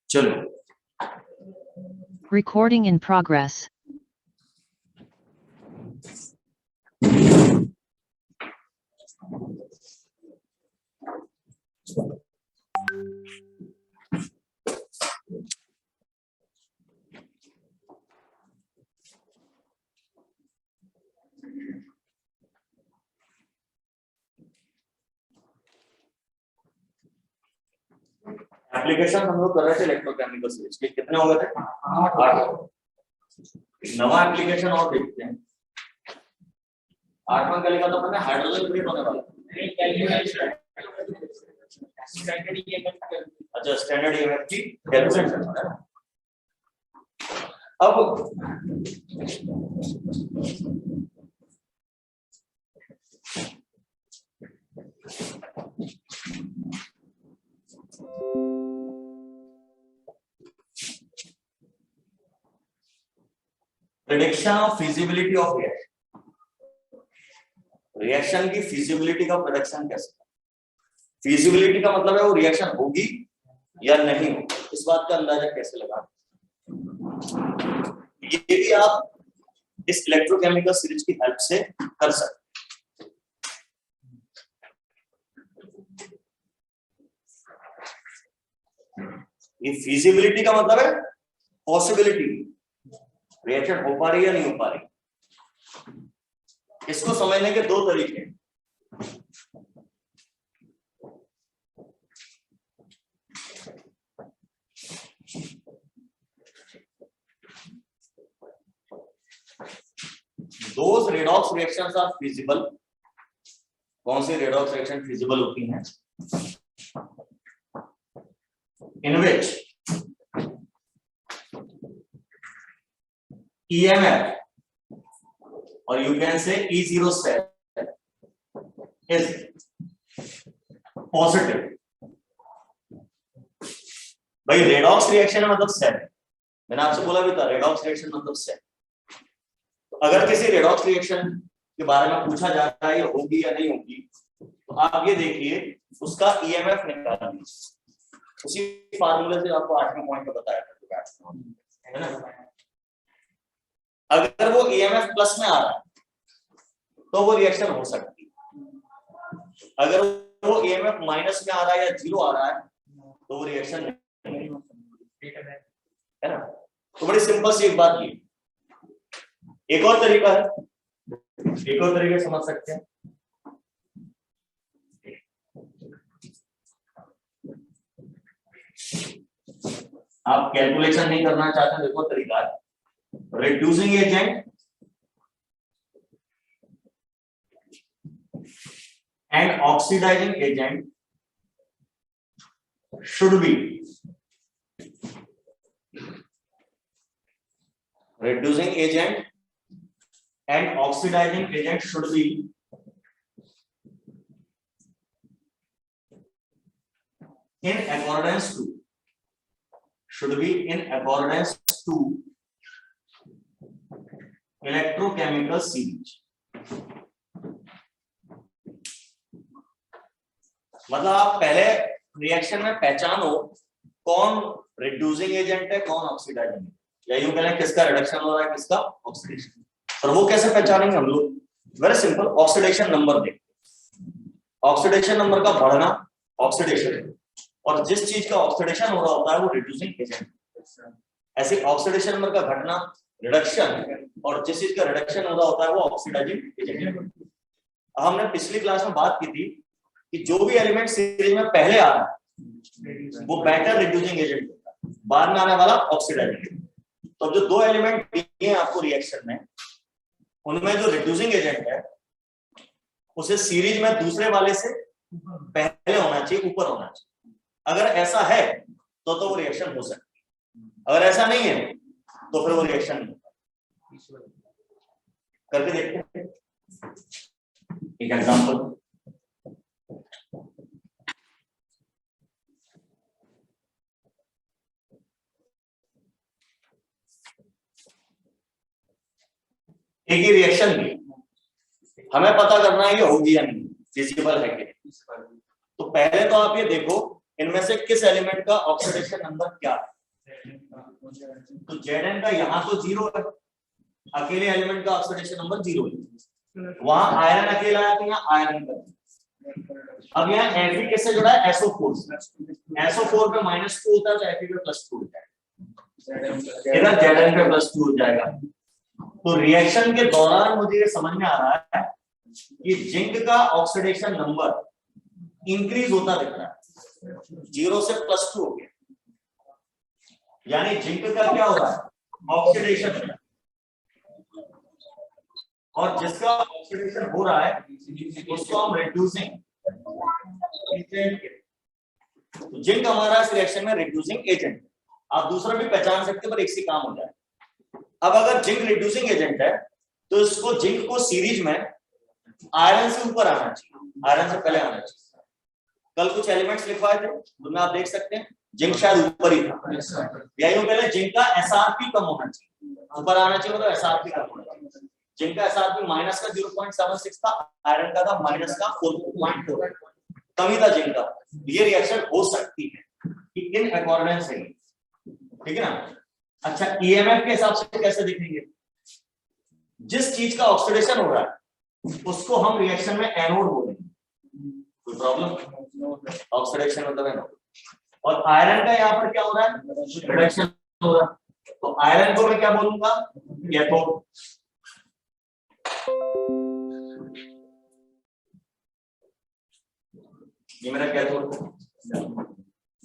चलो, Recording in progress. Application हम लोग कर रहे थे इलेक्ट्रोकेमिकल सीरीज के, कितने हो गए थे? 8। नवा एप्लीकेशन और देखते हैं। 8वां क्या लिखा था मैंने? हाइड्रोजन क्रिएट होने वाला। अच्छा, स्टैंडर्ड ईएमएफ की कैलकुलेशन है ना। अब prediction of feasibility of reaction की फिजिबिलिटी का प्रेडिक्शन कैसे? फिजिबिलिटी का मतलब है वो रिएक्शन होगी या नहीं होगी, इस बात का अंदाजा कैसे लगा? ये भी आप इस इलेक्ट्रोकेमिकल सीरीज की हेल्प से कर सकते। ये फिजिबिलिटी का मतलब है पॉसिबिलिटी, रिएक्शन हो पा रही है या नहीं हो पा रही। इसको समझने के दो तरीके हैं। Those redox reactions are feasible. कौन सी redox reaction feasible होती हैं? In which EMF, or you can say E0 cell, is positive. भाई रेडॉक्स रिएक्शन मतलब सेल, मैंने आपसे बोला भी था रेडॉक्स रिएक्शन मतलब सेल। तो अगर किसी रेडॉक्स रिएक्शन के बारे में पूछा जाता है ये होगी या नहीं होगी, तो आप ये देखिए उसका ईएमएफ निकाल दीजिए। उसी फार्मूले से आपको 8वें पॉइंट में बताया था, है ना। अगर वो ईएमएफ प्लस में आ रहा है तो वो रिएक्शन हो सकती है। अगर वो ईएमएफ माइनस में आ रहा है या 0 आ रहा है तो वो रिएक्शन नहीं हो सकती, है ना। तो बड़ी सिंपल सी एक बात ये। एक और तरीका है, एक और तरीके समझ सकते हैं। आप कैलकुलेशन नहीं करना चाहते, देखो तरीका है। Reducing agent and oxidizing agent should be reducing agent and oxidizing agent should be in accordance to electrochemical series. मतलब आप पहले रिएक्शन में पहचानो कौन रिड्यूसिंग एजेंट है, कौन ऑक्सीडाइजिंग है, या यूं कहें किसका रिडक्शन हो रहा है, किसका ऑक्सीडेशन। पर वो कैसे पहचानेंगे हम लोग? वेरी सिंपल, ऑक्सीडेशन नंबर देखते। ऑक्सीडेशन नंबर का बढ़ना ऑक्सीडेशन, और जिस चीज का ऑक्सीडेशन हो रहा होता है वो रिड्यूसिंग एजेंट। ऐसे ऑक्सीडेशन नंबर का घटना रिडक्शन, और जिस चीज का रिडक्शन हो रहा होता है वो ऑक्सीडाइजिंग एजेंट। हमने पिछली क्लास में बात की थी कि जो भी एलिमेंट सीरीज में पहले आ रहा है वो बेटर रिड्यूसिंग एजेंट होता है, बाद में आने वाला ऑक्सीडाइजिंग। तो जो दो एलिमेंट दिए हैं आपको रिएक्शन में, उनमें जो रिड्यूसिंग एजेंट है उसे सीरीज में दूसरे वाले से पहले होना चाहिए, ऊपर होना चाहिए। अगर ऐसा है तो वो रिएक्शन हो सकती है, अगर ऐसा नहीं है तो फिर वो रिएक्शन नहीं होता। करके देखते हैं। एक एग्जांपल, एक ही रिएक्शन ली, हमें पता करना है ये होगी या नहीं, फिजिबल है कि नहीं। तो पहले तो आप ये देखो इनमें से किस एलिमेंट का ऑक्सीडेशन नंबर क्या है। तो Zn का यहाँ तो 0 है, अकेले एलिमेंट का ऑक्सीडेशन नंबर 0 है। वहां आयरन अकेला है तो यहाँ आयरन का। अब यहाँ Fe किससे जुड़ा है, SO4 से। SO4 पे -2 होता है तो Fe पे +2 हो जाएगा, इधर Zn पे +2 हो जाएगा। तो रिएक्शन के दौरान मुझे ये समझ में आ रहा है कि जिंक का ऑक्सीडेशन नंबर इंक्रीज होता दिख रहा है, 0 से +2 हो गया, यानी जिंक का क्या हो रहा है, ऑक्सीडेशन हो रहा है। और जिसका ऑक्सीडेशन हो रहा है उसको हम रिड्यूसिंग एजेंट, तो जिंक हमारा इस रिएक्शन में रिड्यूसिंग एजेंट। आप दूसरा भी पहचान सकते हैं पर एक से काम हो जाए। अब अगर जिंक रिड्यूसिंग एजेंट है तो इसको जिंक को सीरीज में आयरन से ऊपर आना चाहिए, आयरन से पहले आना चाहिए। कल कुछ एलिमेंट्स लिखवाए थे उनमें आप देख सकते हैं जिंक शायद ऊपर ही था, या यूं पहले जिंक का एसआरपी कम होना चाहिए, ऊपर आना चाहिए मतलब एसआरपी कम होना चाहिए। जिंक का एसआरपी माइनस का 0.76 था, आयरन का था माइनस का 4.4, कमी था जिंक का। ये रिएक्शन हो सकती है कि इन अकॉर्डेंस है, ठीक है ना। अच्छा ईएमएफ के हिसाब से कैसे दिखेंगे, जिस चीज का ऑक्सीडेशन हो रहा है उसको हम रिएक्शन में एनोड बोलेंगे, कोई प्रॉब्लम, ऑक्सीडेशन मतलब एनोड। और आयरन का यहाँ पर क्या हो रहा है, रिडक्शन हो रहा है, तो आयरन को मैं क्या बोलूंगा, कैथोड। ये मेरा कैथोड।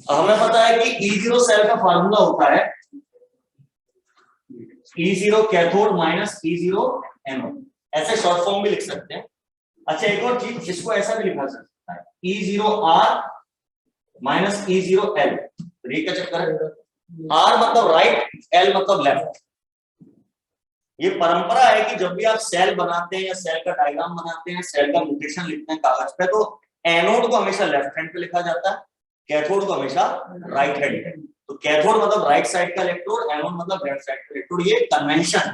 हमें पता है कि E0 सेल का फार्मूला होता है E0 cathode minus E0 anode, ऐसे शॉर्ट फॉर्म भी लिख सकते हैं। अच्छा एक और चीज, इसको ऐसा भी लिखा सकता है E0R माइनस E0L, ये क्या चक्कर है, R मतलब राइट, L मतलब लेफ्ट। ये परंपरा है कि जब भी आप सेल बनाते हैं या सेल का डायग्राम बनाते हैं, सेल का नोटेशन लिखते हैं कागज पे, तो एनोड को हमेशा लेफ्ट हैंड पे लिखा जाता है, कैथोड को हमेशा राइट हैंड पे। तो कैथोड मतलब राइट साइड का इलेक्ट्रोड, एनोड मतलब लेफ्ट साइड का इलेक्ट्रोड, ये कन्वेंशन,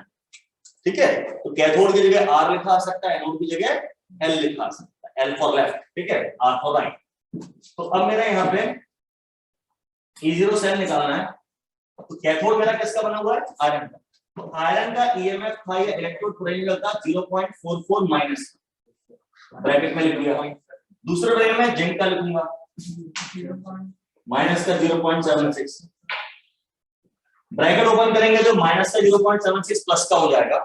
ठीक है। तो कैथोड की जगह R लिखा आ सकता है, एनोड की जगह L लिखा आ सकता है, L फॉर लेफ्ट, ठीक है, R फॉर राइट। तो अब मेरा यहाँ पे E0 सेल निकालना है, तो कैथोड मेरा किसका बना हुआ है, आयरन का। तो आयरन का ईएमएफ था या इलेक्ट्रोड पोटेंशियल था 0.44 माइनस, ब्रैकेट में लिख दिया। दूसरे ब्रैकेट में जिंक का लिखूंगा माइनस का 0.76, ब्रैकेट ओपन करेंगे तो माइनस का 0.76 प्लस का हो जाएगा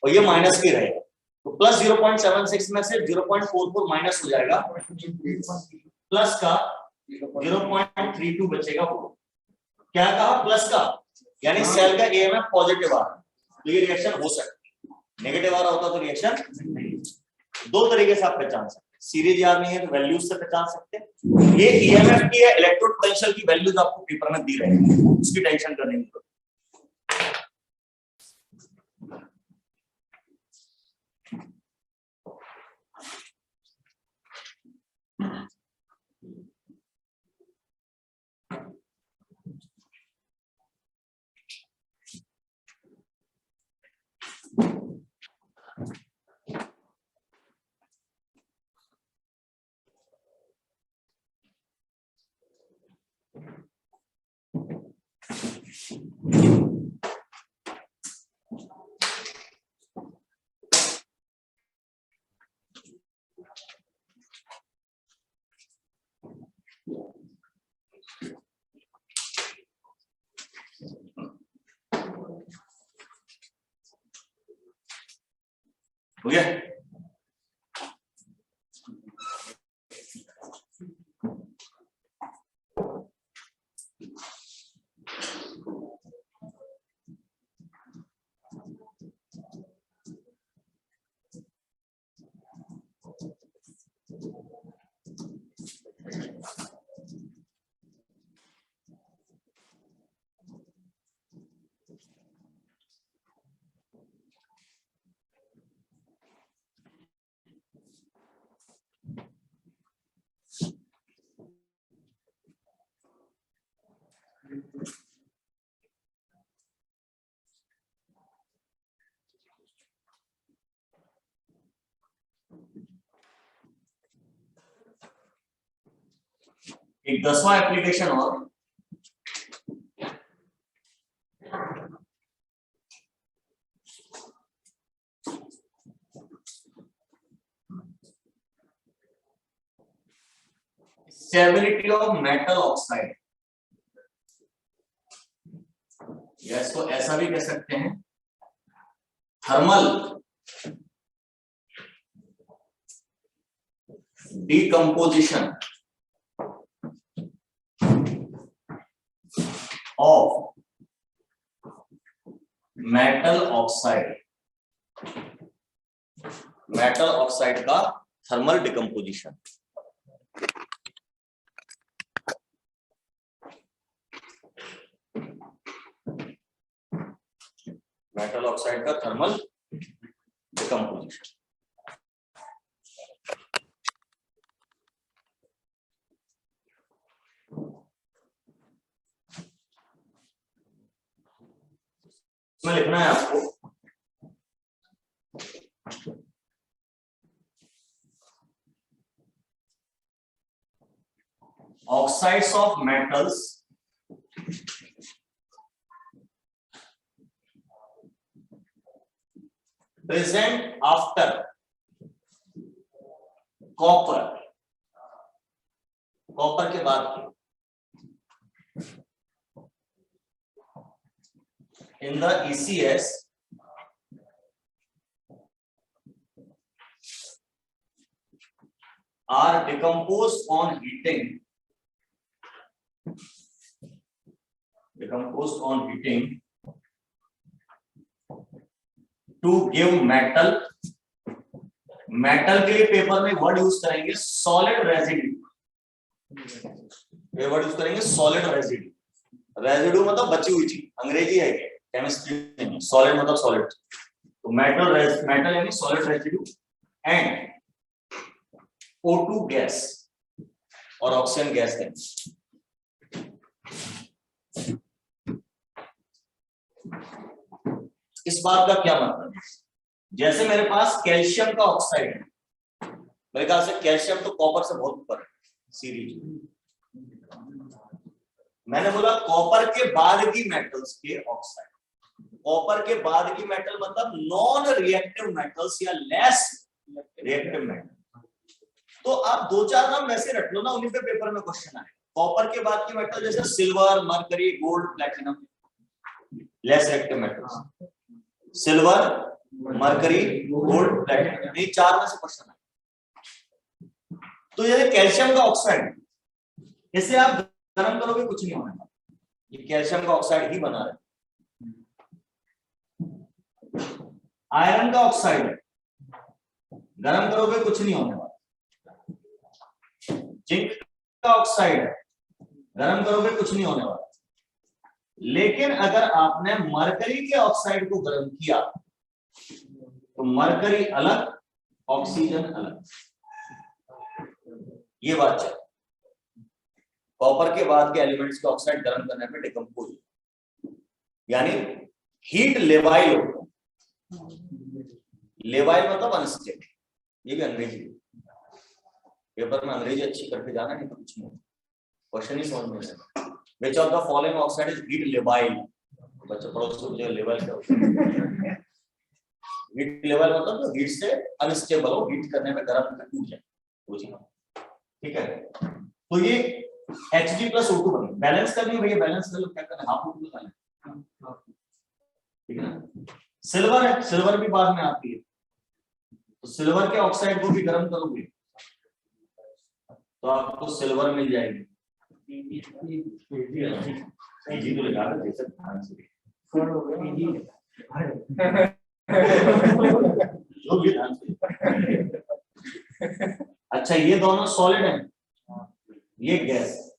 और ये माइनस की रहेगा, तो प्लस 0.76 में से 0.44 माइनस हो जाएगा, प्लस का 0.32 बचेगा। वो क्या कहा, प्लस का, यानी सेल का ईएमएफ पॉजिटिव आ रहा है, तो ये रिएक्शन हो सकती है। नेगेटिव आ रहा होता तो रिएक्शन नहीं। दो तरीके से आप पहचान सकते हैं, सीरीज याद नहीं है तो वैल्यूज से पहचान सकते हैं। ये ईएमएफ की है, इलेक्ट्रोड पोटेंशियल की वैल्यूज आपको पेपर में दी रहेगी, उसकी टेंशन करने की जरूरत। हो गया। एक 10वां एप्लीकेशन और स्टेबिलिटी ऑफ मेटल ऑक्साइड, या इसको ऐसा भी कह सकते हैं thermal decomposition of metal oxide, metal oxide का थर्मल डिकम्पोजिशन। मेटल ऑक्साइड का थर्मल डिकम्पोजिशन। इसमें लिखना है आपको oxides of metals present after copper, copper के बाद in the ECS are decomposed on heating, to give metal, metal के लिए पेपर में वर्ड यूज करेंगे सॉलिड रेजिड्यू, ये वर्ड यूज करेंगे सॉलिड रेजिड्यू। रेजिड्यू मतलब बची हुई चीज, अंग्रेजी है ये, केमिस्ट्री नहीं। सॉलिड मतलब सॉलिड, तो मेटल यानी solid residue and O2 gas और ऑक्सीजन गैस देंगे। इस बात का क्या मतलब है, जैसे मेरे पास कैल्शियम का ऑक्साइड है, मेरे ख्याल से कैल्शियम तो कॉपर से बहुत ऊपर है सीरीज। मैंने बोला कॉपर के बाद की मेटल्स के ऑक्साइड, कॉपर के बाद की मेटल मतलब नॉन रिएक्टिव मेटल्स या लेस रिएक्टिव मेटल। तो आप दो चार नाम वैसे रख लो ना, उन्हीं पे पेपर में क्वेश्चन आए। कॉपर के बाद की मेटल जैसे silver, mercury, gold, platinum, less reactive metals. Silver, mercury, gold, platinum, ये चार में से क्वेश्चन आए। तो ये कैल्शियम का ऑक्साइड, इसे आप गर्म करोगे कुछ नहीं होने वाला, ये कैल्शियम का ऑक्साइड ही बना रहे। आयरन का ऑक्साइड है, गर्म करोगे कुछ नहीं होने वाला। जिंक का ऑक्साइड है, गर्म करोगे कुछ नहीं होने वाला। लेकिन अगर आपने मरकरी के ऑक्साइड को गर्म किया तो मरकरी अलग, ऑक्सीजन अलग। ये बात है, कॉपर के बाद के एलिमेंट्स के ऑक्साइड गर्म करने पे डिकम्पोज, यानी हीट लेवाइल होता है। लेवाइल मतलब अनस्टेबल, ये भी अंग्रेजी, पेपर में अंग्रेजी अच्छी करके जाना, नहीं तो कुछ नहीं, क्वेश्चन ही समझ में नहीं। Which of the following oxide is heat labile? बच्चों पढ़ो उसको, जो लेवल क्या होता है। हीट लेवल मतलब तो हीट से अनस्टेबल हो, हीट करने में गर्म करके टूट जाए, ठीक है। तो ये Hg+O2 बन, बैलेंस करनी है भैया, बैलेंस कर लो, क्या करना है, हाफ O2 लगाना, ठीक है ना। सिल्वर है, सिल्वर भी बाद में आती है, तो सिल्वर के ऑक्साइड को भी गर्म करोगे तो आपको सिल्वर मिल जाएगी। तो लगा जैसे ध्यान से जो भी ध्यान से। अच्छा ये दोनों सॉलिड हैं, ये गैस।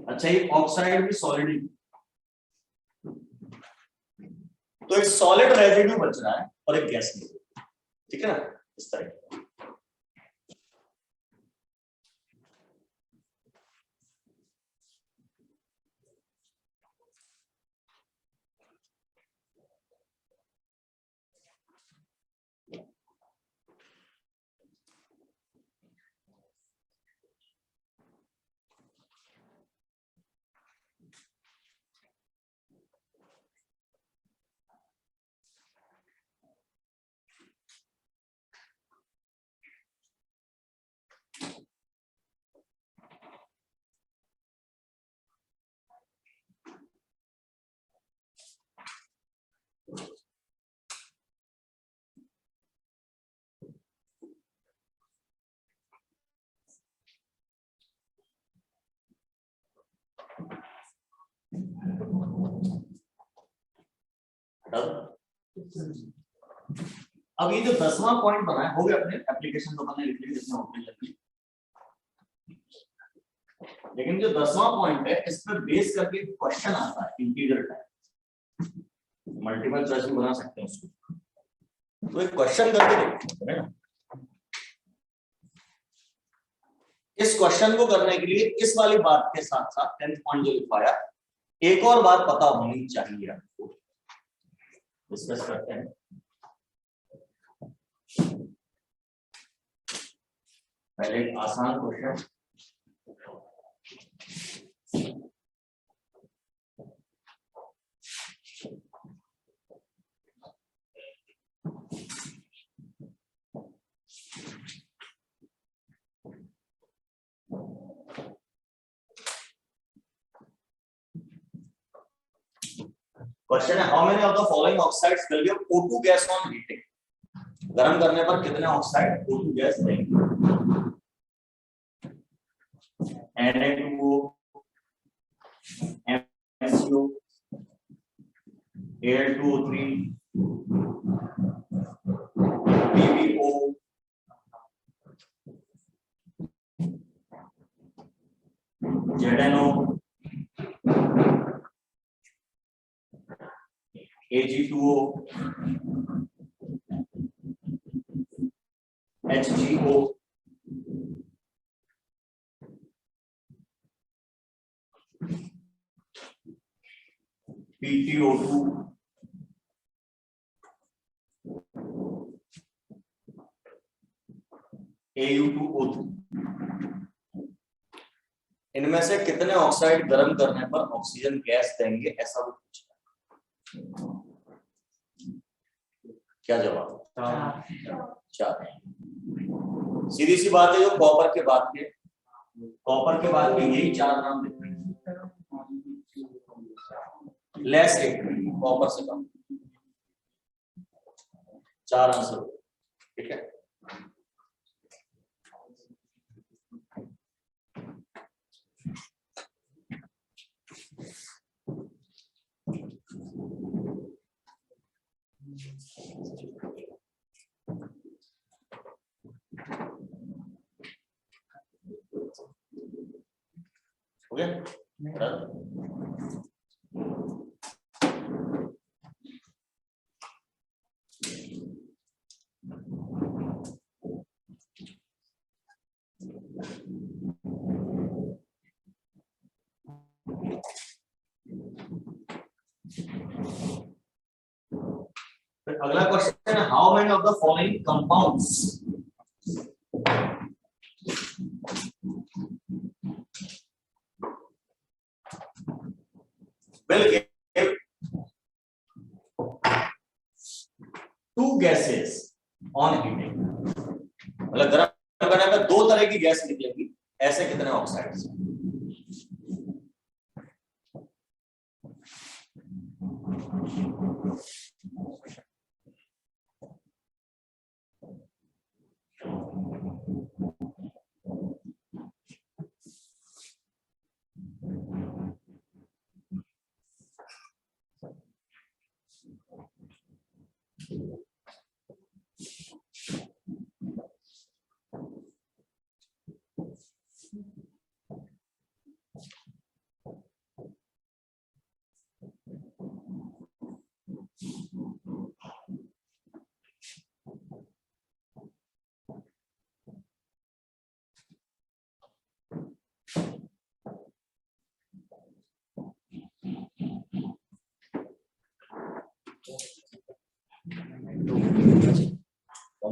अच्छा ये ऑक्साइड भी सॉलिड ही, तो एक सॉलिड रेजिड्यू बच रहा है और एक गैस नहीं, ठीक है ना, इस तरह। अब ये जो 10वां पॉइंट बना है, हो गया अपने एप्लीकेशन तो अपने लिख ली जिसमें होने लगी, लेकिन जो 10वां पॉइंट है इस पर बेस करके क्वेश्चन आता है इंटीग्रल टाइप, मल्टीपल चॉइस भी बना सकते हैं उसको, तो एक क्वेश्चन करके देखते हैं। इस क्वेश्चन को करने के लिए इस वाली बात के साथ साथ 10th पॉइंट जो लिखवाया, एक और बात पता होनी चाहिए आपको, डिस्कस करते हैं। पहले एक आसान क्वेश्चन, क्वेश्चन है how many of the following oxides will give O2 gas on heating, गर्म करने पर कितने ऑक्साइड O2 गैस देंगे? Na2O, MnCO, Al2O3, PbO, ZnO, Ag2O, HgO, PtO2, Au2O3, इनमें से कितने ऑक्साइड गर्म करने पर ऑक्सीजन गैस देंगे, ऐसा वो पूछा। क्या जवाब? 4। सीधी सी बात है, जो कॉपर के बाद के यही 4 नाम लिखने हैं, लेस 8, कॉपर से कम, 4 आंसर, ठीक है। हो गया? अगला क्वेश्चन है how many of the following compounds will give 2 gases on heating, मतलब गर्म करने पर 2 तरह की गैस निकलेगी, ऐसे कितने ऑक्साइड्स?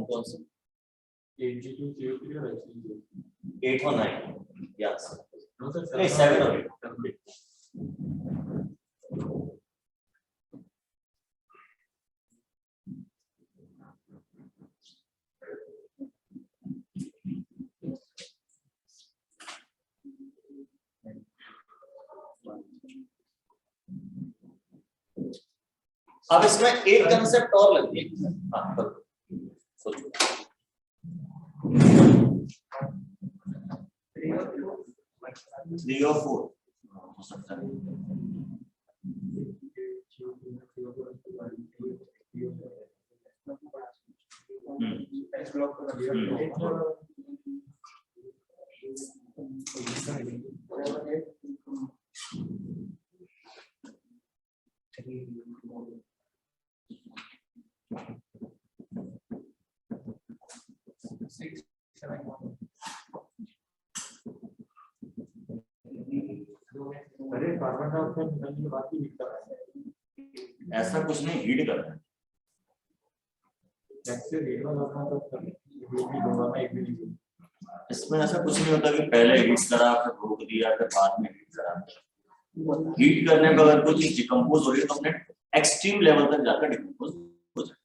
कौन से? 8 और 9, यस, नहीं 7 और 8। अब इसमें एक कंसेप्ट और लगी है, हाँ सोचो, 3 और 4 हो सकता है। अरे कार्बन डाइऑक्साइड निकलने के बाद भी हीट कर रहा है। ऐसा कुछ नहीं, हीट कर रहा है। इसमें ऐसा कुछ नहीं होता कि पहले हीट करा फिर रोक दिया फिर बाद में हीट करा। हीट करने पर अगर कोई चीज डिकम्पोज हो रही है तो अपने एक्सट्रीम लेवल तक जाकर डिकम्पोज हो जाए,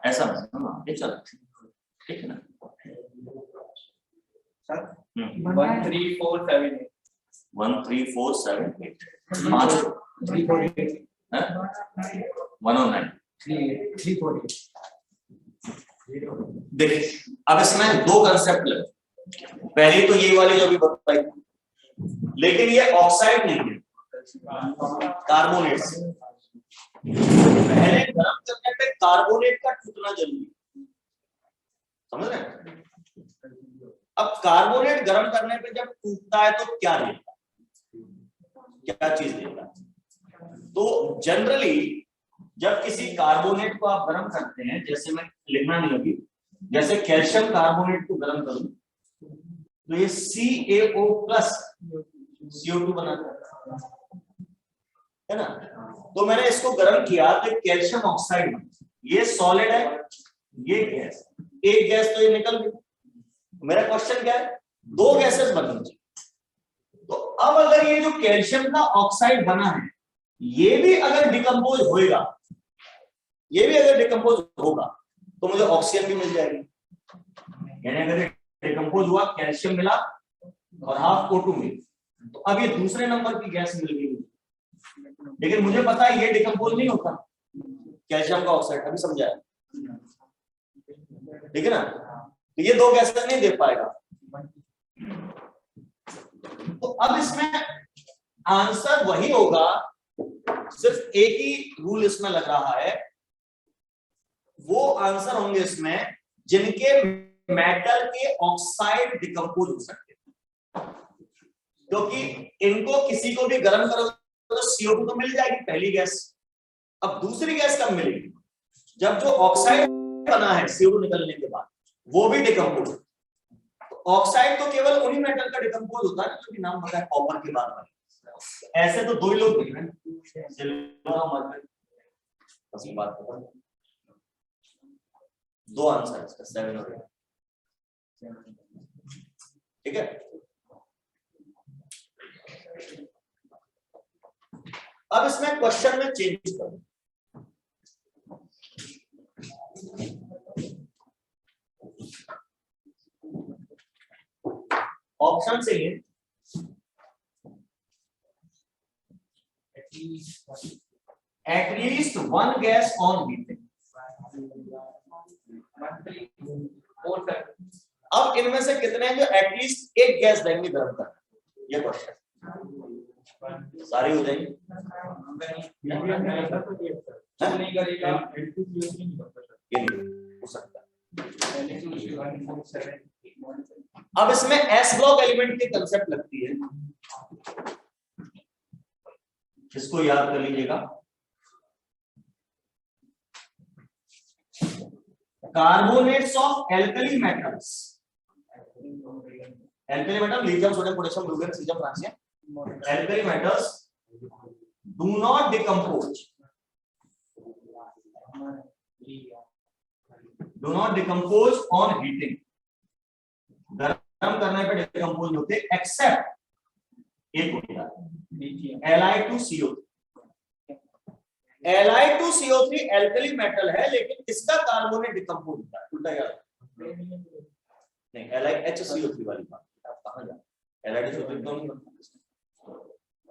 ऐसा मतलब ये चल ठीक है ना। सर 1 3 4 7 8 1 3 4 7 8 5 3 4 8 है 109 3 4 8। देखिए अब इसमें दो कंसेप्ट लगे। पहली तो ये वाली जो अभी बताई, लेकिन ये ऑक्साइड नहीं है, कार्बोनेट। पहले गर्म करने पे कार्बोनेट का टूटना जरूरी, समझ रहे हैं। अब कार्बोनेट गर्म करने पे जब टूटता है तो क्या देता है, क्या चीज देता है? तो जनरली जब किसी कार्बोनेट को आप गर्म करते हैं, जैसे मैं लिखना नहीं होगी, जैसे कैल्शियम कार्बोनेट को गर्म करूं तो ये CaO प्लस CO2 बनाता है ना। तो मैंने इसको गर्म किया तो कैल्शियम ऑक्साइड, ये सॉलिड है, ये गैस, एक गैस तो ये निकल गई। मेरा क्वेश्चन क्या है, दो गैसेस बननी चाहिए। तो अब अगर ये जो कैल्शियम का ऑक्साइड बना है ये भी अगर डिकम्पोज होएगा, ये भी अगर डिकम्पोज होगा तो मुझे ऑक्सीजन भी मिल जाएगी। यानी अगर डिकम्पोज हुआ, कैल्शियम मिला और हाफ O2 मिली, तो अब ये दूसरे नंबर की गैस मिल गई। लेकिन मुझे पता है ये डिकम्पोज नहीं होता कैल्शियम का ऑक्साइड, अभी समझाया ठीक है ना। तो ये दो गैसेस नहीं दे पाएगा। तो अब इसमें आंसर वही होगा, सिर्फ एक ही रूल इसमें लग रहा है, वो आंसर होंगे इसमें जिनके मेटल के ऑक्साइड डिकम्पोज हो सकते हैं, क्योंकि इनको किसी को भी गर्म करो तो CO2 तो मिल जाएगी पहली गैस। अब दूसरी गैस कब मिलेगी, जब जो ऑक्साइड बना है CO2 निकलने के बाद वो भी डिकम्पोज। तो ऑक्साइड तो केवल उन्हीं मेटल का डिकम्पोज होता है जो कि नाम पता है कॉपर के बाद वाले। ऐसे तो दो ही लोग नहीं है, सिल्वर और मर्करी, बस ये बात पता है। दो आंसर इसका 7 और 8, ठीक है। अब इसमें क्वेश्चन में चेंज करो, ऑप्शन से ही at least one gas on heating। अब इनमें से कितने हैं जो एटलीस्ट एक गैस देंगे गर्म करना, ये क्वेश्चन सारी हो जाएंगी। ये नहीं हो सकता। अब इसमें एस ब्लॉक एलिमेंट की कंसेप्ट लगती है, इसको याद कर लीजिएगा। Carbonates of alkali metals, alkali metal lithium sodium potassium bromine caesium francium, alkali metals do not decompose, do not decompose on heating, गर्म करने पे डिकम्पोज होते एक्सेप्ट एक होता है Li2CO3। Li2CO3 एल्कली मेटल है लेकिन इसका कार्बोनेट डिकम्पोज होता है, उल्टा याद नहीं, LiHCO3 वाली बात आप कहां जाए, Li2CO3 तो नहीं बनता,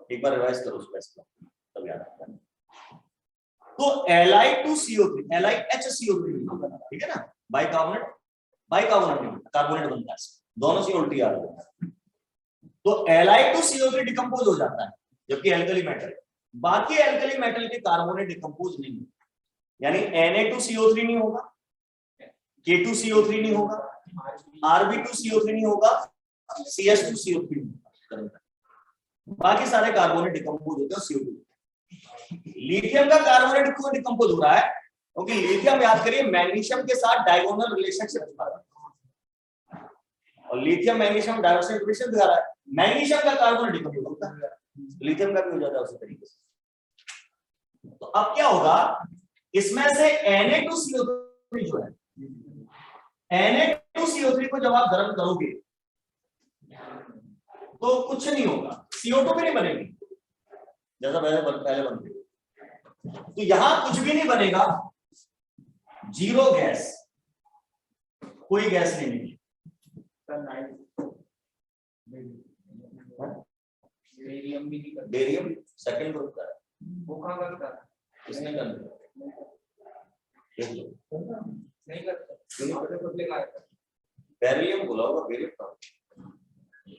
एक बार रिवाइज करो उसको तब याद आता है। तो Li2CO3 LiHCO3 ठीक है ना, बाइकार्बोनेट कार्बोनेट बनता है, दोनों से उल्टी आ रही है। तो Li2CO3 डिकम्पोज हो जाता है जबकि एल्कली मेटल, बाकी एल्कली मेटल के कार्बोनेट डिकम्पोज नहीं होंगे, यानी Na2CO3 नहीं होगा, K2CO3 नहीं होगा, Rb2CO3 नहीं होगा, CH2CO3 नहीं होगा, बाकी सारे कार्बोनेट डिकम्पोज होते हैं CO2। लिथियम का कार्बोनेट क्यों डिकम्पोज हो रहा है? क्योंकि लिथियम, याद करिए, मैग्नीशियम के साथ डायगोनल रिलेशनशिप दिखा रहा है, और लिथियम मैग्नीशियम डायगोनल रिलेशन दिखा रहा है। मैग्नीशियम का कार्बोनेट डिकम्पोज होता है, लिथियम का भी हो जाता है उसी तरीके से। तो अब क्या होगा, इसमें से Na2CO3 जो है, Na2CO3 को जब आप गर्म करोगे तो कुछ नहीं होगा, CO2 भी नहीं बनेगी जैसा पहले बनती। तो यहां कुछ भी नहीं बनेगा, जीरो गैस, कोई गैस नहीं मिली। बेरियम भी नहीं करता, बेरियम सेकंड ग्रुप का है, वो कहाँ करता है? किसने कर दिया? नहीं करता, पतले का है। बेरियम बोला होगा, बेरियम का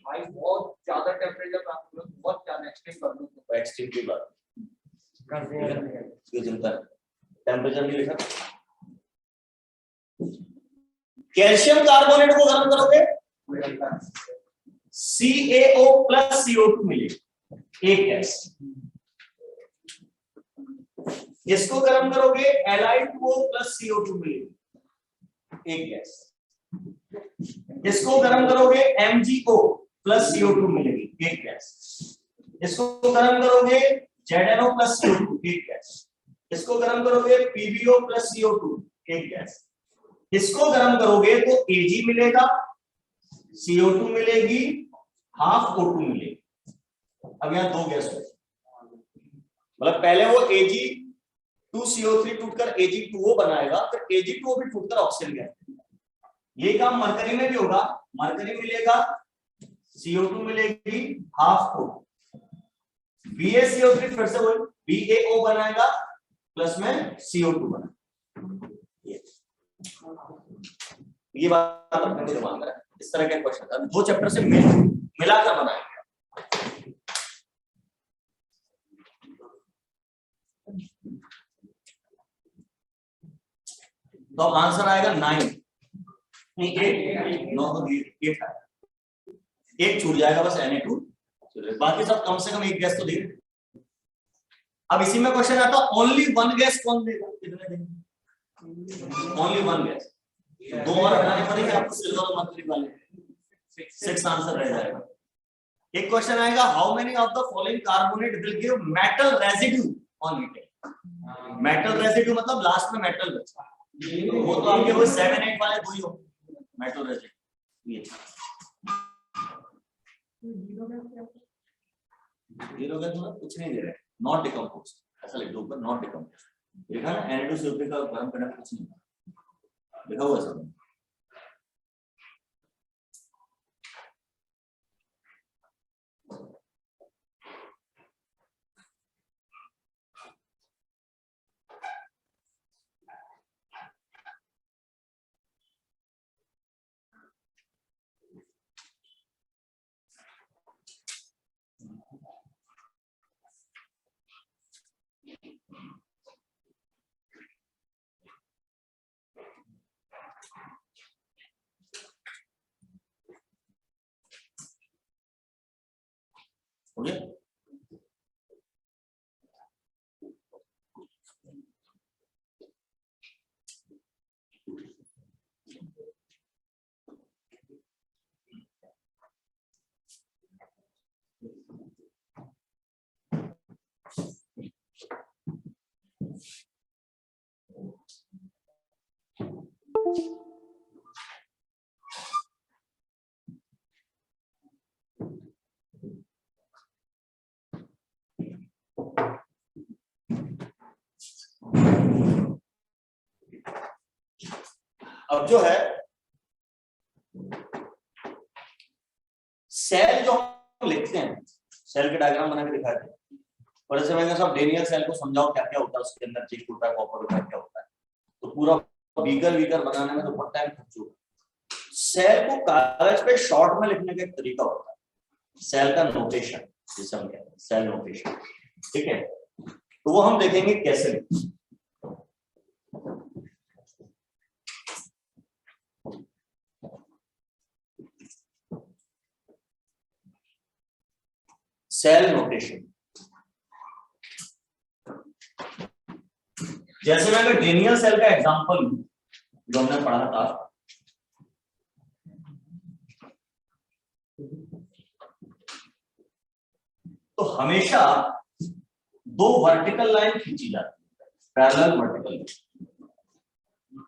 भाई बहुत ज्यादा टेम्परेचर प्राप्त करो, बहुत ज्यादा एक्सट्रीम कर दो तो एक्सट्रीम की बात कर दिया इसकी चिंता है, टेम्परेचर नहीं लिखा। कैल्शियम कार्बोनेट को गर्म करोगे CaO प्लस CO2 मिलेगा, एक गैस। इसको गर्म करोगे Li2O प्लस CO2 मिलेगी, एक गैस। इसको गर्म करोगे MgO प्लस CO2 मिलेगी, एक गैस। इसको गर्म करोगे ZnO प्लस CO2, एक गैस। इसको गर्म करोगे PbO प्लस CO2, एक गैस। इसको गर्म करोगे तो Ag मिलेगा, CO2 मिलेगी, हाफ O2 मिलेगी। अब यहां दो गैस हो, मतलब पहले वो Ag2CO3 टूटकर Ag2O बनाएगा, फिर Ag2O भी टूटकर ऑक्सीजन गैस। ये काम मरकरी में भी होगा, मरकरी मिलेगा, CO2 मिलेगी, हाफ O2। BaCO3 फिर से वही BaO बनाएगा, प्लस में CO2 बनाएगा। ये बात अपने को दिमाग में, इस तरह के क्वेश्चन दो चैप्टर से मिलाकर बनाएंगे। तो आंसर आएगा 9, नहीं 8, 9 तो 8 है, एक छूट जाएगा बस Na2, बाकी सब कम से कम एक गैस तो दे। अब इसी में क्वेश्चन आता है ओनली वन गैस कौन देगा, कितने देंगे? ओनली वन गैस, दो और हटाने पड़ेंगे आपको सिल्वर और मर्करी वाले, 6 आंसर रह जाएगा। एक क्वेश्चन आएगा how many of the following carbonate will give metal residue on meter. Metal residue मतलब लास्ट में मेटल बचा, वो तो आपके वो 7, 8 वाले दो ही हो मेटल रेजिड्यू। ये जीरो गैस मतलब कुछ नहीं दे रहे, नॉट डिकम्पोज, ऐसा लिख दो ऊपर, नॉट डिकम्पोज लिखा ना। Na2CO3 का गर्म करना कुछ नहीं लिखा हुआ सब। हो गया? अब जो है सेल जो हम लिखते हैं, सेल के डायग्राम बना के दिखाते हैं, और ऐसे मैंने सब डेनियल सेल को समझाओ क्या क्या होता है, उसके अंदर जिंक होता है, कॉपर होता है, क्या होता है, तो पूरा बीकर बनाने में तो बहुत टाइम खर्च होगा। सेल को कागज पे शॉर्ट में लिखने का एक तरीका होता है, सेल का नोटेशन, जिसे हम कहते हैं सेल नोटेशन, ठीक है। तो वो हम देखेंगे कैसे लिखते हैं। सेल नोटेशन, जैसे मैं अगर डेनियल सेल का एग्जांपल लूं जो हमने पढ़ा था, तो हमेशा दो वर्टिकल लाइन खींची जाती है, parallel vertical.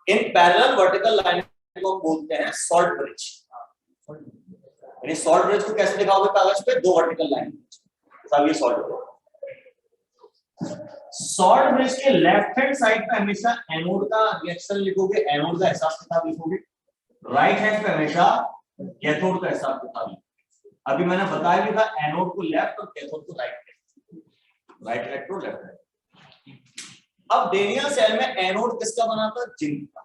In parallel vertical line को हम बोलते हैं सॉल्ट ब्रिज। यानी सॉल्ट ब्रिज को कैसे दिखाओगे कागज पे? दो वर्टिकल लाइन, सब ये सॉल्ट ब्रिज। सॉल्ट ब्रिज के लेफ्ट हैंड साइड पे हमेशा एनोड का रिएक्शन लिखोगे, एनोड का हिसाब किताब लिखोगे। राइट हैंड पे हमेशा कैथोड का हिसाब किताब लिखोगे। अभी मैंने बताया भी था एनोड को लेफ्ट और कैथोड को right, right electrode left electrode. अब डेनियल सेल में एनोड किसका बना था? जिंक का।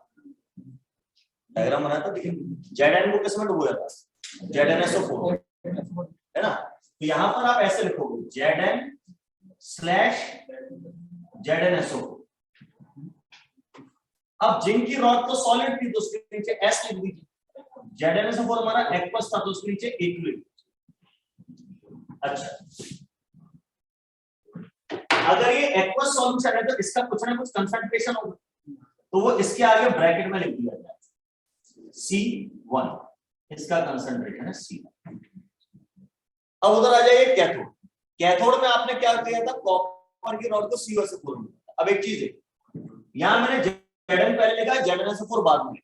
डायग्राम बनाया था, जेडएन को किसमें डुबोया था? ZnSO4, है ना। तो यहां पर आप ऐसे लिखोगे Zn/ZnSO। अब जिंक की रॉड तो सॉलिड थी तो उसके नीचे S लिख दीजिए। ZnSO4 हमारा एक्वस था तो उसके नीचे AQ लिख दीजिए। अच्छा, अगर ये एक्वस सॉल्यूशन है तो इसका कुछ ना कुछ कंसंट्रेशन होगा, तो वो इसके आगे ब्रैकेट में लिख दिया जाए C1, इसका कंसंट्रेशन है C1। अब उधर आ जाइए कैथोड। कैथोड में आपने क्या किया था? कॉपर की रॉड को CuSO4 में। अब एक चीज है, यहां मैंने Zn पहले लिखा, ZnSO4 बाद में।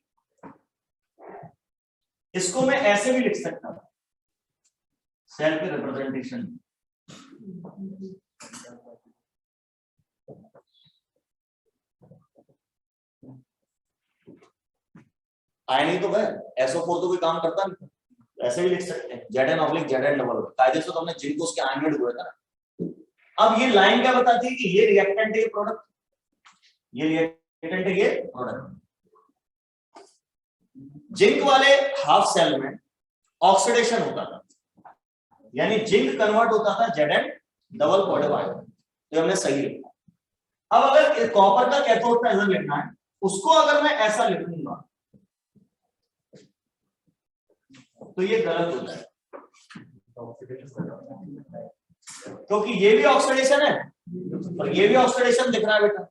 इसको मैं ऐसे भी लिख सकता था, सेल के रिप्रेजेंटेशन। आया नहीं तो भाई SO4 तो कोई काम करता नहीं, ऐसे भी लिख सकते हैं Zn/Zn डबल। कायदे से तो हमने जिंक को उसके आयन में डुबोया था ना। अब ये लाइन क्या बताती है कि ये रिएक्टेंट है, ये प्रोडक्ट, ये रिएक्टेंट है, ये प्रोडक्ट। जिंक वाले हाफ सेल में ऑक्सीडेशन होता था, यानी जिंक कन्वर्ट होता था Zn डबल पॉजिटिव आयन। तो हमने सही लिखा। अब अगर कॉपर का कैथोड का नजर लिखना है, उसको अगर मैं ऐसा लिखूंगा तो ये गलत होता है, क्योंकि ये भी ऑक्सीडेशन है और ये भी ऑक्सीडेशन दिख रहा है बेटा।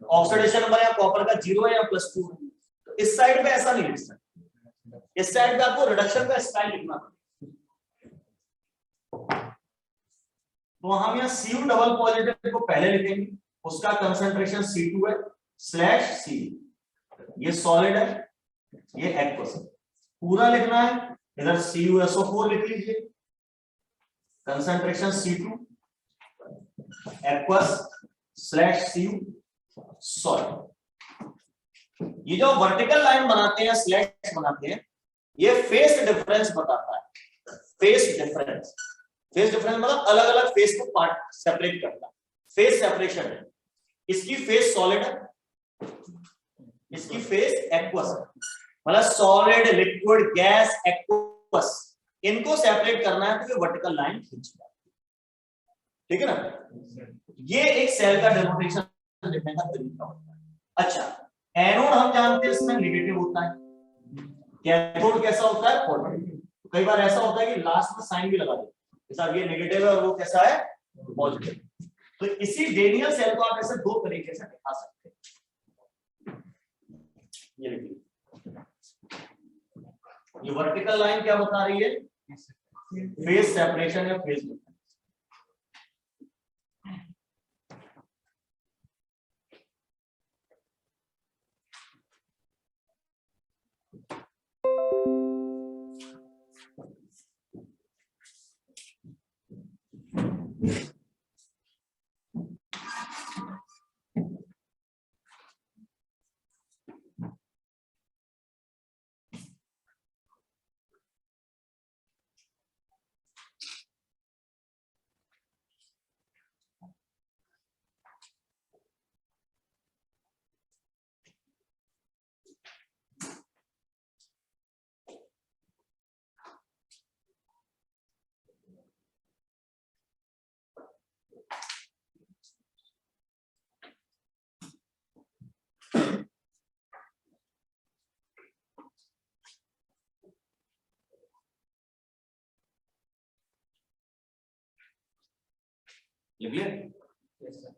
ऑक्सीडेशन नंबर या कॉपर का 0 है या +2 है। तो इस साइड पे ऐसा नहीं लिख सकते, इस साइड पे आपको रिडक्शन का स्टाइल लिखना पड़ेगा। तो हम यहाँ Cu डबल पॉजिटिव को पहले लिखेंगे, उसका कंसंट्रेशन C2 है /C। ये सॉलिड है, ये एक्वस है। पूरा लिखना है, इधर CuSO4 लिख लीजिए, concentration C2 aqueous /Cu solid. ये जो वर्टिकल लाइन बनाते हैं, स्लैश बनाते हैं, ये फेस डिफरेंस बताता है। फेस डिफरेंस, फेस डिफरेंस मतलब अलग अलग फेस को पार्ट सेपरेट करता है, फेस सेपरेशन है। इसकी फेस सॉलिड है, इसकी फेस एक्वस है, मतलब सॉलिड, लिक्विड, गैस, एक्वस, इनको सेपरेट करना है तो ये वर्टिकल लाइन खींचना है। ठीक है ना। ये एक सेल का डेमोन्स्ट्रेशन लिखने का तरीका होता है। अच्छा, एनोड हम जानते हैं इसमें नेगेटिव होता है, कैथोड कैसा होता है? पॉजिटिव। कई बार ऐसा होता है कि लास्ट में साइन भी लगा देते हैं, साहब ये नेगेटिव है और वो कैसा है? पॉजिटिव। तो इसी डेनियल सेल को आप ऐसे दो तरीके से दिखा सकते हैं। ये देखिए, ये वर्टिकल लाइन क्या बता रही है? फेस सेपरेशन या फेस डिफरेंस। लिख लिया? Yes, sir.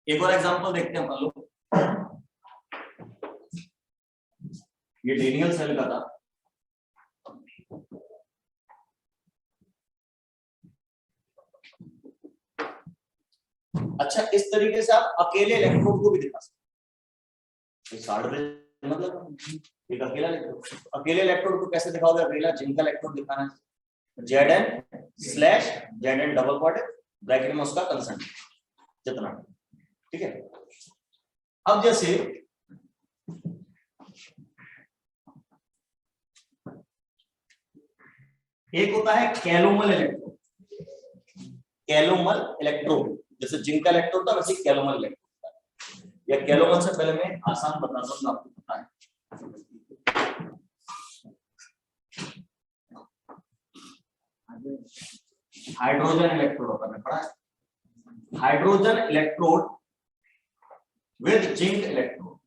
एक और एग्जांपल देखते हैं अपन लोग। ये डेनियल सेल का था। अच्छा, इस तरीके से आप अकेले इलेक्ट्रोड को भी दिखा सकते हैं। मतलब एक अकेला इलेक्ट्रोड, अकेले इलेक्ट्रोड को कैसे दिखाओगे? अकेला जिंक का इलेक्ट्रोड दिखाना है, Zn/Zn डबल क्वार्टर ब्रैकेट में उसका कंसंट्रेशन जितना, ठीक है। अब जैसे एक होता है कैलोमल इलेक्ट्रोड, कैलोमल इलेक्ट्रोड, जैसे जिंक का इलेक्ट्रोड था वैसे कैलोमल इलेक्ट्रोड था। या कैलोमल से पहले मैं आसान बताता हूं, आपको पता है। हाइड्रोजन इलेक्ट्रोड होता है, पढ़ा है? Hydrogen electrode with zinc electrode,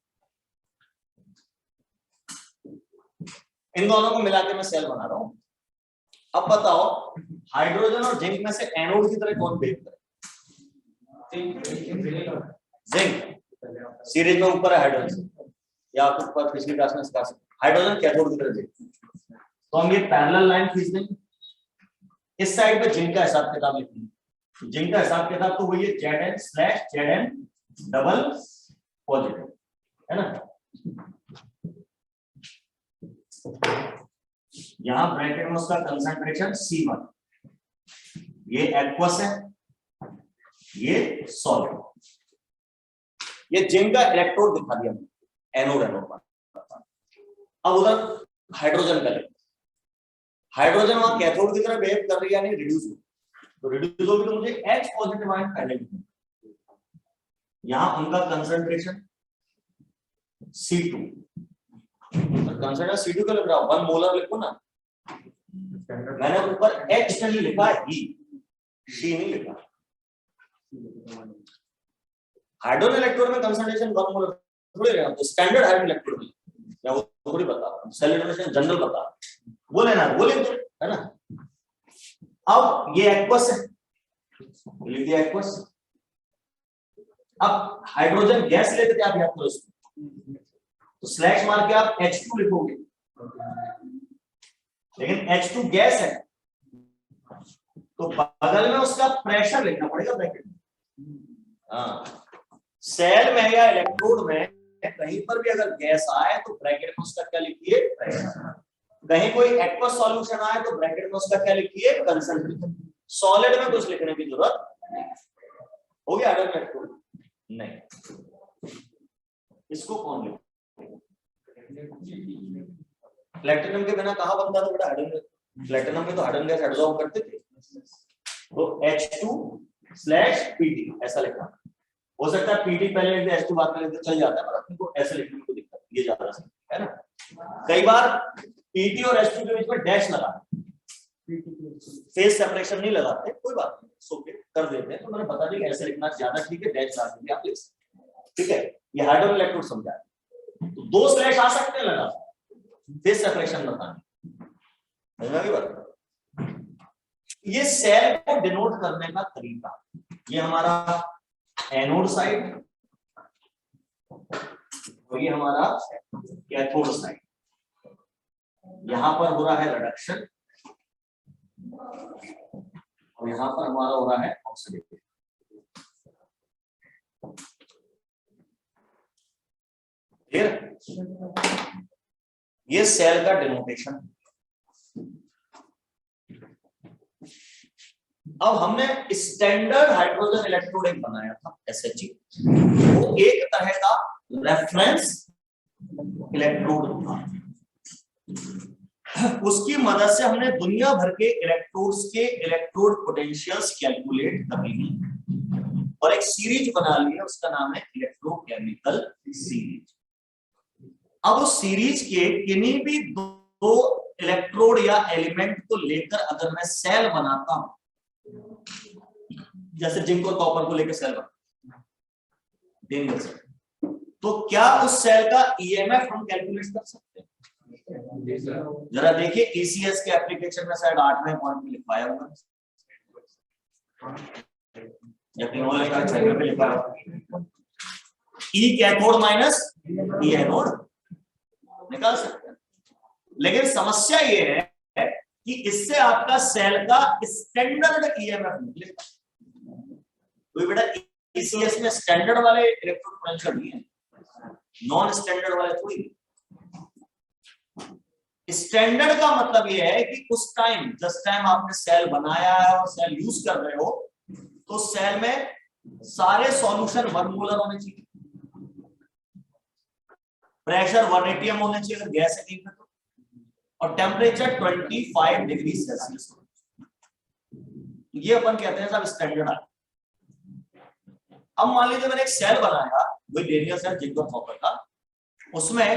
इन दोनों को मिला के मैं सेल बना रहा हूं। अब बताओ हाइड्रोजन और जिंक में से एनोड की तरह कौन बिहेव करे? जिंक सीरीज में ऊपर है हाइड्रोजन, या आपको ऊपर पिछली क्लास में इसका हाइड्रोजन कैथोड की तरह बिहेव। तो हम ये पैरेलल लाइन खींच देंगे, इस साइड पे जिंक का हिसाब किताब लिखेंगे। जिंक का हिसाब किताब तो वही है Zn/Zn डबल पॉजिटिव, है ना। यहां ब्रैकेट में उसका कंसंट्रेशन C1, ये एक्वस है, ये सॉलिड। ये जिंक का इलेक्ट्रोड दिखा दिया एनोड, अब उधर हाइड्रोजन का लेंगे। हाइड्रोजन वहां कैथोड की तरह बिहेव कर रही है, यानी रिड्यूस हो, तो रिड्यूस होगी तो मुझे H पॉजिटिव आयन पहले लिखना। यहां उनका कंसंट्रेशन C2, कंसंट्रेशन C2 का लग रहा है 1 मोलर लिखो ना, मैंने ऊपर H नहीं लिखा है, C नहीं लिखा। हाइड्रोजन इलेक्ट्रोड में कंसंट्रेशन 1 मोलर थोड़ी लेना, तो स्टैंडर्ड हाइड्रोजन इलेक्ट्रोड में या वो थोड़ी बता, सेल इलेक्ट्रोड जनरल बता, वो लेना है, वो लिख दो, है ना। अब ये एक्वस है, लिख दिया एक्वस। अब हाइड्रोजन गैस लेते थे आप, याद करो इसको, तो स्लैश मार के आप H2 लिखोगे, लेकिन H2 गैस है तो बगल में उसका प्रेशर लिखना पड़ेगा ब्रैकेट में। हाँ, सेल में या इलेक्ट्रोड में कहीं पर भी अगर गैस आए तो ब्रैकेट में उसका क्या लिखिए? प्रेशर। कहीं कोई एक्वस सॉल्यूशन आए तो ब्रैकेट में उसका क्या लिखिए? कंसंट्रेशन। सॉलिड में कुछ लिखने की जरूरत नहीं। हो गया हाइड्रोजन इलेक्ट्रोड? नहीं, इसको कौन लिखेगा? प्लेटिनम के बिना कहां बनता था बेटा हाइड्रोजन? प्लेटिनम में तो हाइड्रोजन गैस एब्सॉर्ब करते थे, तो H2/Pt ऐसा लिखना। हो सकता है Pt पहले लिख दे, H2 बाद में लिख दे, चल जाता है, पर अपने को ऐसे लिखने में कोई दिक्कत ये ज्यादा सही है ना। कई बार Pt और H2 के बीच में डैश लगा, फेस सेपरेशन नहीं लगाते, कोई बात नहीं, सो के कर देते हैं, तो मैंने बता दिया ऐसे लिखना ज्यादा ठीक है, डैश लगा देंगे आप लिख सकते हैं, ठीक है। ये हाइड्रोजन इलेक्ट्रोड समझा, तो 2 स्लैश आ सकते हैं लगा, फेस सेपरेशन बताने, समझा की बात। ये सेल को डिनोट करने का तरीका, ये हमारा एनोड साइड और ये हमारा कैथोड साइड। यहां पर हो रहा है रिडक्शन और यहां पर हमारा हो रहा है ऑक्सीडेशन। क्लियर? ये सेल का डिनोटेशन। अब हमने स्टैंडर्ड हाइड्रोजन इलेक्ट्रोड एक बनाया था SHG, वो एक तरह का रेफरेंस इलेक्ट्रोड था। उसकी मदद से हमने दुनिया भर के इलेक्ट्रोड्स के इलेक्ट्रोड पोटेंशियल्स कैलकुलेट कर ली और एक सीरीज बना ली है, उसका नाम है इलेक्ट्रोकेमिकल सीरीज। अब उस सीरीज के किन्हीं भी दो इलेक्ट्रोड या एलिमेंट को लेकर अगर मैं सेल बनाता हूं, जैसे जिंक और कॉपर को लेकर सेल बनाता, तो क्या उस सेल का ईएमएफ हम कैलकुलेट कर सकते हैं? जरा देखिए ईसीएस के एप्लीकेशन में शायद 8वें पॉइंट में लिखवाया हुआ है या कहीं और लिखा है, 6वें में लिखा है ई कैथोड माइनस ई एनोड निकाल सकते हैं। लेकिन समस्या ये है कि इससे आपका सेल का स्टैंडर्ड ईएमएफ निकलेगा। तो बेटा ईसीएस में स्टैंडर्ड वाले इलेक्ट्रोड पोटेंशियल नहीं है, नॉन स्टैंडर्ड वाले थोड़ी। स्टैंडर्ड का मतलब यह है कि उस टाइम जिस टाइम आपने सेल बनाया है और सेल यूज कर रहे हो तो सेल में सारे सॉल्यूशन 1 मोलर होने चाहिए, प्रेशर 1 atm होने चाहिए अगर गैस है कहीं पे तो, और टेम्परेचर 25 डिग्री सेल्सियस। ये अपन कहते हैं सब स्टैंडर्ड है। अब मान लीजिए मैंने एक सेल बनाया, वही डेनियल सेल जिंक और कॉपर का, उसमें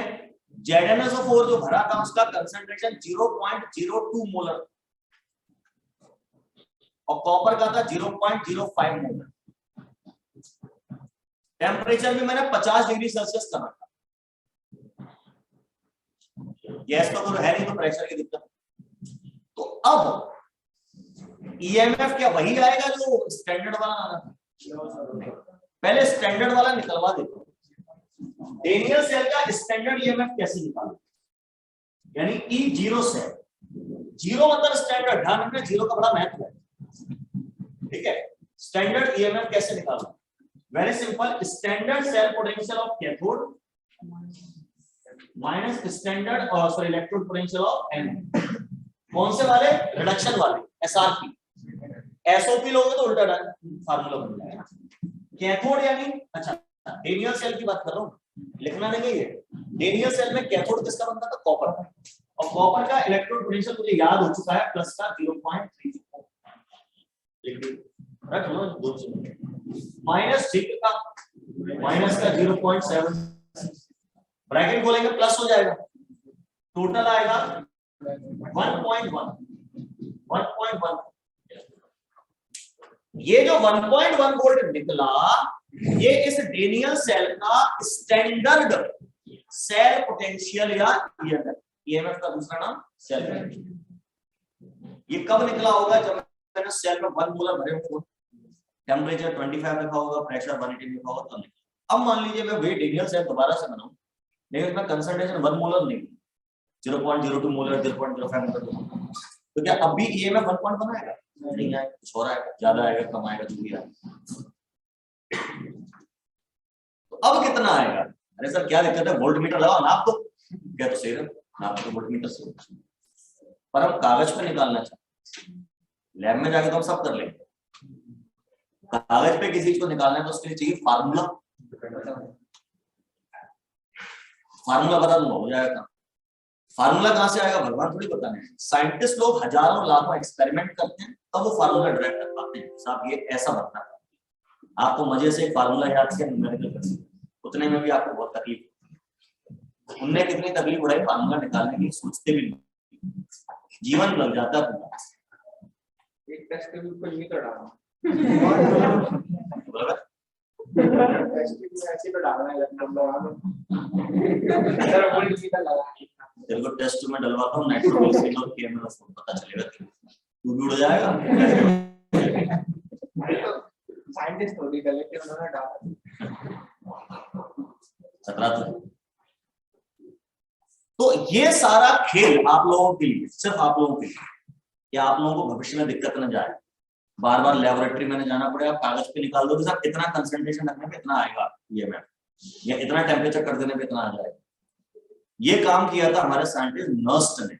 ZnSO4 जो भरा था उसका कंसंट्रेशन 0.02 मोलर और कॉपर का था 0.05 मोलर। टेम्परेचर भी मैंने 50 डिग्री सेल्सियस का रखा। गैस का तो है नहीं तो प्रेशर की दिक्कत। तो अब ईएमएफ क्या वही आएगा जो स्टैंडर्ड वाला आना था? पहले स्टैंडर्ड वाला निकलवा देता हूं। डेनियल सेल का स्टैंडर्ड ईएमएफ कैसे निकालो? यानी E0 से, 0 मतलब स्टैंडर्ड, ध्यान रखना 0 का बड़ा महत्व है, ठीक है। स्टैंडर्ड ईएमएफ कैसे निकालो? Very simple, standard cell potential of cathode minus standard और इलेक्ट्रोड पोटेंशियल ऑफ एनोड। कौन से वाले? रिडक्शन वाले, एसआरपी। एसओपी लोगे तो उल्टा फार्मूला बन जाएगा। कैथोड यानी, अच्छा डेनियल सेल की बात कर रहा हूं, लिखना नहीं है ये। डेनियल सेल में कैथोड किसका बनता था? कॉपर का। और कॉपर का इलेक्ट्रोड पोटेंशियल मुझे याद हो चुका है, प्लस का 0.34 रख लो, माइनस जिंक का, माइनस का 0.7, ब्रैकेट खोलेंगे प्लस हो जाएगा, टोटल आएगा 1.1। ये जो 1.1 वोल्ट निकला, ये इस डेनियल सेल का स्टैंडर्ड सेल पोटेंशियल या ईएमएफ का दूसरा नाम सेल पोटेंशियल। ये कब निकला होगा? जब मैंने सेल में 1 मोलर भरे होंगे, टेम्परेचर 25 लिखा होगा, प्रेशर 180 लिखा होगा, तब निकला। अब मान लीजिए मैं वही डेनियल सेल दोबारा से बनाऊं, लेकिन इसमें कंसंट्रेशन 1 मोलर नहीं, 0.02 मोलर, 0.05 मोलर, तो क्या अब भी ईएमएफ 1.1 आएगा? नहीं आएगा, कुछ हो रहा है, ज्यादा आएगा, कम आएगा, जो भी आएगा। तो अब कितना आएगा? अरे सर क्या दिक्कत है, वोल्ट मीटर लगाओ, नाप दो। क्या तो सही है, नाप दो वोल्ट मीटर से। पर हम कागज पे निकालना चाहते हैं, लैब में जाके तो हम सब कर लेंगे। कागज पे किसी चीज को निकालना है तो उसके लिए चाहिए फार्मूला। फार्मूला बता दूंगा, हो जाएगा। फार्मूला कहां से आएगा भगवान थोड़ी बताने हैं। साइंटिस्ट लोग हजारों लाखों एक्सपेरिमेंट करते हैं तब वो फार्मूला ड्राइव कर पाते हैं, साहब ये ऐसा बनता है। आपको मजे से फार्मूला याद किया, न्यूमेरिकल कर सकते, उतने में भी आपको बहुत तकलीफ। उनने कितनी तकलीफ उड़ाई फार्मूला निकालने की, सोचते भी नहीं, जीवन लग जाता है पूरा। एक टेस्ट ट्यूब को नहीं कर रहा टेस्ट ट्यूब ऐसे तो डालना है, लैपटॉप लगा सर वोल्ट मीटर लगा तेरे को टेस्ट में डलवाता हूँ, नाइट्रोग्लिसरीन और केएमएल फोन पता चलेगा, तू भी उड़ जाएगा। साइंटिस्ट हो गए, लेकिन उन्होंने डाला खतरा तो ये सारा खेल आप लोगों के लिए, सिर्फ आप लोगों के लिए, या आप लोगों को भविष्य में दिक्कत न जाए, बार बार लेबोरेटरी में जाना पड़ेगा, कागज पे निकाल दो कि सर इतना कंसंट्रेशन रखने पे इतना आएगा ईएमएफ, या इतना टेम्परेचर कर देने पे इतना आ जाएगा। ये काम किया था हमारे साइंटिस्ट नर्स्ट ने।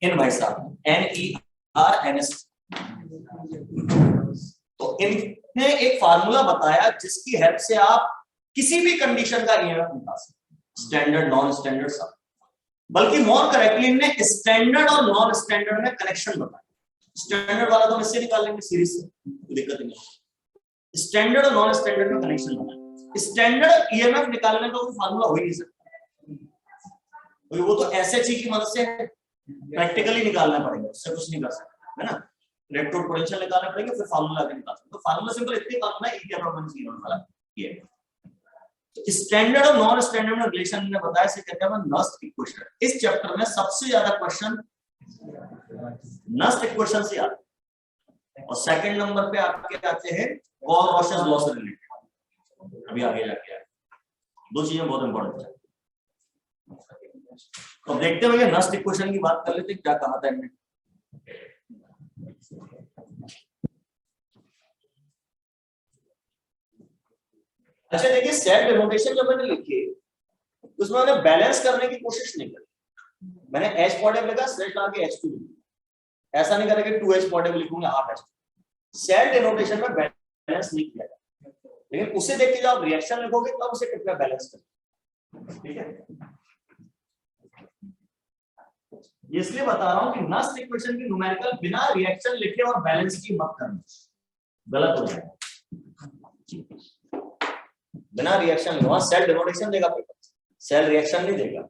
इन भाई साहब NERNS। तो इनने एक फार्मूला बताया जिसकी हेल्प से आप किसी भी कंडीशन का ईएमएफ निकाल सकते, स्टैंडर्ड, नॉन स्टैंडर्ड, सब। बल्कि मोर करेक्टली इनने स्टैंडर्ड और नॉन स्टैंडर्ड में कनेक्शन बताया। स्टैंडर्ड वाला तो हम इससे निकाल लेंगे सीरीज से, कोई दिक्कत नहीं। स्टैंडर्ड और नॉन स्टैंडर्ड में कनेक्शन बताया। स्टैंडर्ड ईएमएफ निकालने का कोई फार्मूला हो ही नहीं सकता, वो तो एसएचई की मदद से प्रैक्टिकली निकालना पड़ेगा, उससे कुछ नहीं कर सकते, है ना। इलेक्ट्रोड पोटेंशियल निकालने पड़ेंगे, फिर फार्मूला के निकाल सकते हो। फार्मूला सिंपल इतनी कानून है, E के बराबर माइनस E नॉट वाला ये स्टैंडर्ड और नॉन स्टैंडर्ड में रिलेशन ने बताया, इसे कहते हैं नस्ट इक्वेशन। इस चैप्टर में सबसे ज्यादा क्वेश्चन नस्ट इक्वेशन से आते हैं, और सेकंड नंबर पे आपके आते हैं कॉल रोशस लॉ से रिलेटेड। अभी आगे जाके दो चीजें बहुत इंपॉर्टेंट है। तो देखते हुए नस्ट इक्वेशन की बात कर लेते हैं, क्या कहा था इन्होंने। अच्छा देखिए, सेल डिनोटेशन जब मैंने लिखी उसमें मैंने बैलेंस करने की कोशिश नहीं करी। मैंने H पॉजिटिव लिखा, सेट आके H2 लिखा। ऐसा नहीं करा कि 2H पॉजिटिव लिखूंगा हाफ H2। सेल डिनोटेशन में बैलेंस नहीं किया जाता, लेकिन उसे देख के जब आप रिएक्शन लिखोगे तब उसे कितना बैलेंस करें। ठीक है, इसलिए बता रहा हूं कि नस्ट इक्वेशन की न्यूमेरिकल बिना रिएक्शन लिखे और बैलेंस की मत करना, गलत हो जाएगा। बिना रिएक्शन लिखो, सेल डिनोटेशन देगा पेपर, सेल रिएक्शन नहीं देगा।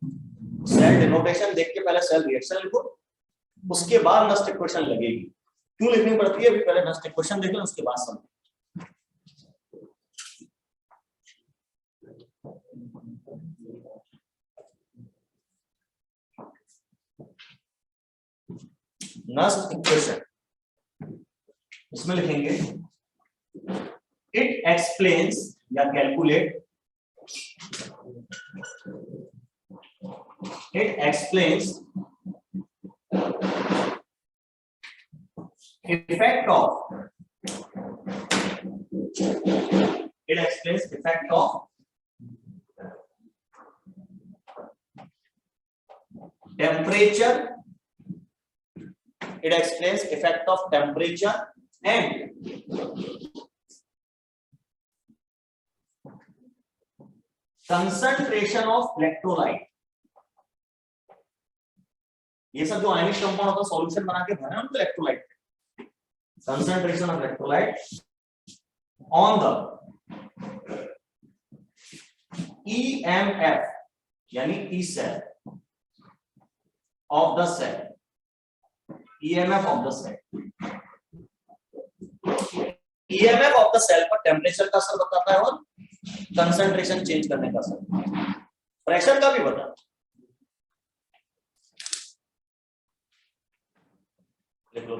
सेल डिनोटेशन देख के पहले सेल रिएक्शन लिखो, उसके बाद नस्ट इक्वेशन लगेगी। क्यों लिखनी पड़ती है, अभी पहले नस्ट इक्वेशन देख लो, उसके बाद समझो। नस्ट इक्वेशन इसमें लिखेंगे इट एक्सप्लेन्स या calculate, it explains effect of, it explains effect of temperature, it explains effect of temperature and concentration of electrolyte। ये सब जो आयनिक कंपाउंड होता है सॉल्यूशन बना के भरना उनको electrolyte, concentration of electrolyte on the EMF यानी E cell of the cell, EMF of the cell, EMF of the cell पर टेम्परेचर का असर बताता है और कंसंट्रेशन चेंज करने का असर, प्रेशर का भी बताता है। लिख लो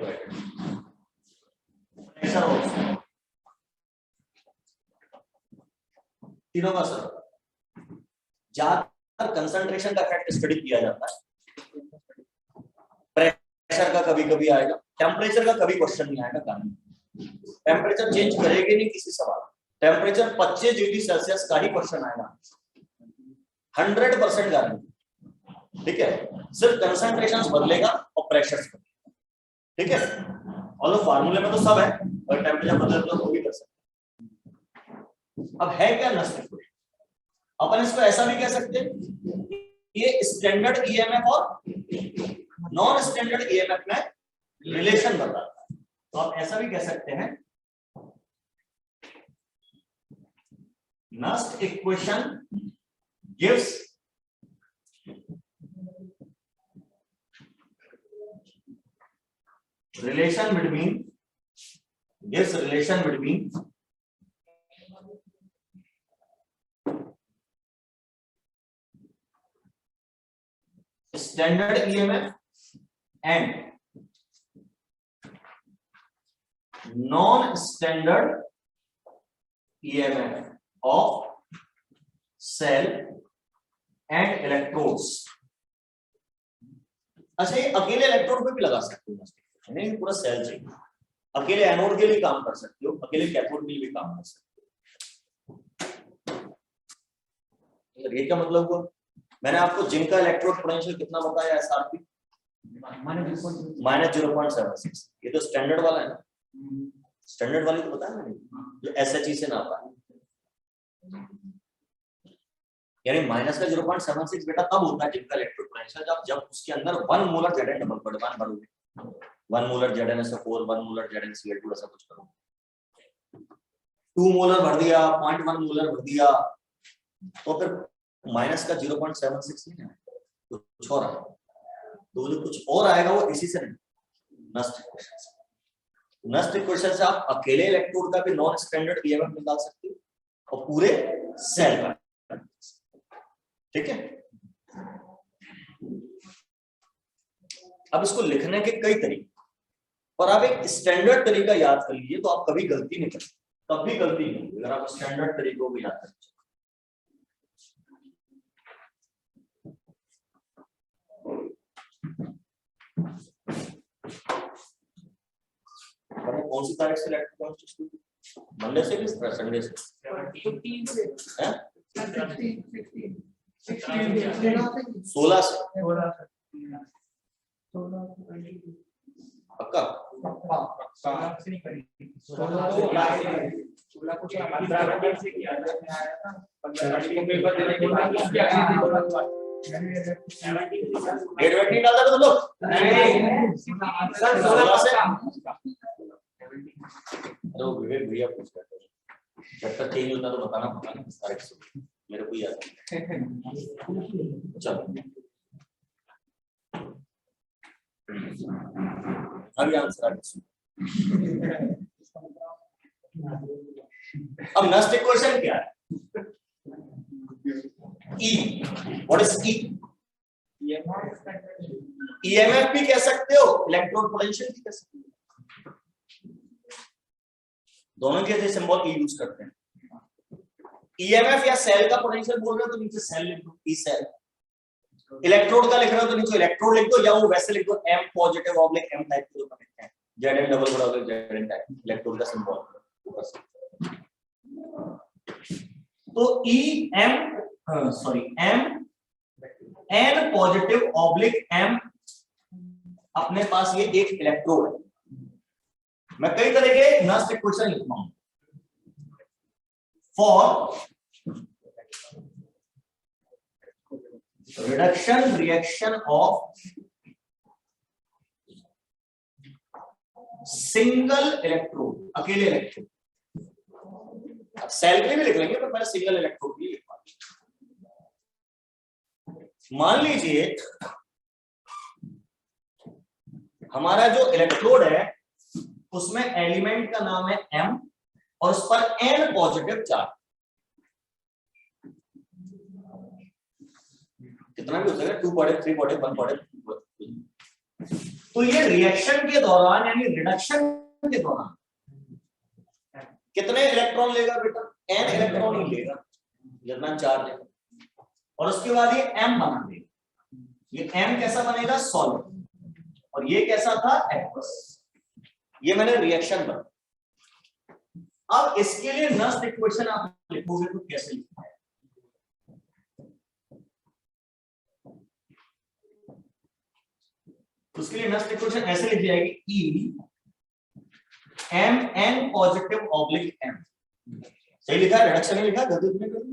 तीनों का असर। ज्यादातर कंसंट्रेशन का इफेक्ट स्टडी किया जाता है, प्रेशर का कभी कभी आएगा, टेम्परेचर का कभी क्वेश्चन नहीं आएगा। कारण टेम्परेचर चेंज करेगी नहीं किसी सवाल, टेम्परेचर 25 डिग्री सेल्सियस का ही क्वेश्चन आएगा, 100% गारंटी। ठीक है, सिर्फ कंसंट्रेशन बदलेगा और प्रेशर बदलेगा। ठीक है, और फार्मूले में तो सब है, और टेम्परेचर बदल तो भी कर सकते। अब है क्या नस्ट इक्वेशन, अपन इसको ऐसा भी कह सकते हैं, ये स्टैंडर्ड ईएमएफ और नॉन स्टैंडर्ड ईएमएफ में रिलेशन बताता है। तो आप ऐसा भी कह सकते हैं, Nernst equation gives relation between standard EMF and non-standard EMF of cell and electrodes। अच्छा, ये अकेले इलेक्ट्रोड पे भी लगा सकते हो, नहीं पूरा सेल चाहिए। अकेले एनोड के लिए काम कर सकते हो, अकेले कैथोड के लिए भी काम कर सकते हो। ये क्या मतलब हुआ, मैंने आपको जिंक का इलेक्ट्रोड पोटेंशियल कितना बताया, एसआरपी -0.76। ये तो स्टैंडर्ड वाला है ना, स्टैंडर्ड वाली तो बताया मैंने, जो एसएचई से नापा है। यानी माइनस का 0.76 बेटा तब होता है जिंक का इलेक्ट्रोड पोटेंशियल जब उसके अंदर 1 मोलर जेड डबल बॉन्ड भरोगे, 1 मोलर ZnSO4, 1 मोलर ZnCl2 ऐसा कुछ करो। 2 मोलर भर दिया, 0.1 मोलर भर दिया, तो फिर माइनस का 0.76 नहीं है, कुछ और आएगा। तो जो कुछ और आएगा वो इसी से नहीं, नस्ट इक्वेशन से। नेक्स्ट इक्वेशन से आप अकेले इलेक्ट्रोड का भी नॉन स्टैंडर्ड ईएमएफ निकाल सकते हो और पूरे सेल का, ठीक है। अब इसको लिखने के कई तरीके, और आप एक स्टैंडर्ड तरीका याद कर लीजिए तो आप कभी गलती नहीं करते, कभी गलती नहीं होगी अगर आप स्टैंडर्ड तरीकों को याद करें। कौन सी तारीख से इलेक्ट्रिकल मंडे से कि संडे से? 16 से पक्का? डेट वेट नहीं डालता तो लोग अरे वो विवेक भैया पूछ रहे थे, जब तक चेंज होता तो बताना पड़ता ना तारीख से, मेरे को याद है। चलो अभी आंसर अब नेक्स्ट इक्वेशन क्या है? E, what is E? EMF भी कह सकते हो, इलेक्ट्रोड पोटेंशियल भी कह सकते हो, दोनों के सिंबल E यूज करते हैं। EMF या सेल का पोटेंशियल बोल रहे हो तो नीचे सेल लिख दो, E सेल। इलेक्ट्रोड का लिख रहे हो तो नीचे इलेक्ट्रोड लिख दो, या वो वैसे लिख दो M positive oblique M type के जो कनेक्ट है, Zn डबल बड़ा ऑब्लिक Zn टाइप, इलेक्ट्रोड का सिंबल ऊपर से। तो M N positive oblique M, अपने पास ये एक इलेक्ट्रोड है। मैं कई तरह के नेक्स्ट इक्वेशन लिखता हूं for reduction reaction of single electrode, अकेले इलेक्ट्रोड। अब सेल के भी लिख लेंगे पर पहले सिंगल इलेक्ट्रोड भी लिखवा। मान लीजिए हमारा जो इलेक्ट्रोड है उसमें एलिमेंट का नाम है M और उस पर N पॉजिटिव चार्ज, कितना भी हो सकता है, 2 पॉजिटिव 3 पॉजिटिव 1 पॉजिटिव। तो ये रिएक्शन के दौरान यानी रिडक्शन के दौरान कितने इलेक्ट्रॉन लेगा बेटा? N इलेक्ट्रॉन ही लेगा जितना चार्ज है, और उसके बाद ये M बना देगा। ये M कैसा बनेगा? सॉलिड, और ये कैसा था? एक्वस। ये मैंने रिएक्शन बना। अब इसके लिए नेक्स्ट इक्वेशन आप लिखोगे तो कैसे लिखना है? उसके लिए नेक्स्ट इक्वेशन ऐसे लिखी जाएगी, E M N positive oblique M। सही लिखा है? रिडक्शन ही लिखा है, गलती नहीं करी।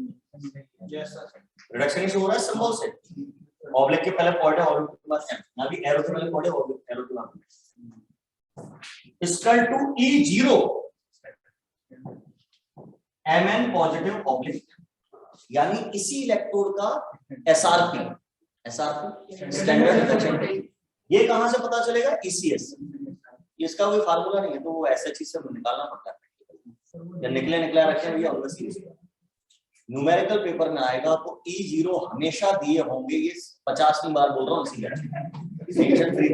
रिडक्शन ही हो रहा है सिंबल से, ऑब्लिक के पहले पॉजिटिव ऑब्लिक के बाद M, ना कि एरो के पहले पॉजिटिव ऑब्लिक एरो के बाद equal to E0 Mn positive oblique, यानी इसी इलेक्ट्रोड का SRP स्टैंडर्ड रिडक्शन। ये कहां से पता चलेगा? ECS। इसका कोई फार्मूला नहीं है, तो वो ऐसा चीज से निकालना पड़ता है। जब निकला रखे भैया उनका सीरीज न्यूमेरिकल पेपर में आएगा तो E0 हमेशा दिए होंगे, ये 50वीं बार बोल रहा हूँ, इसी टेंशन फ्री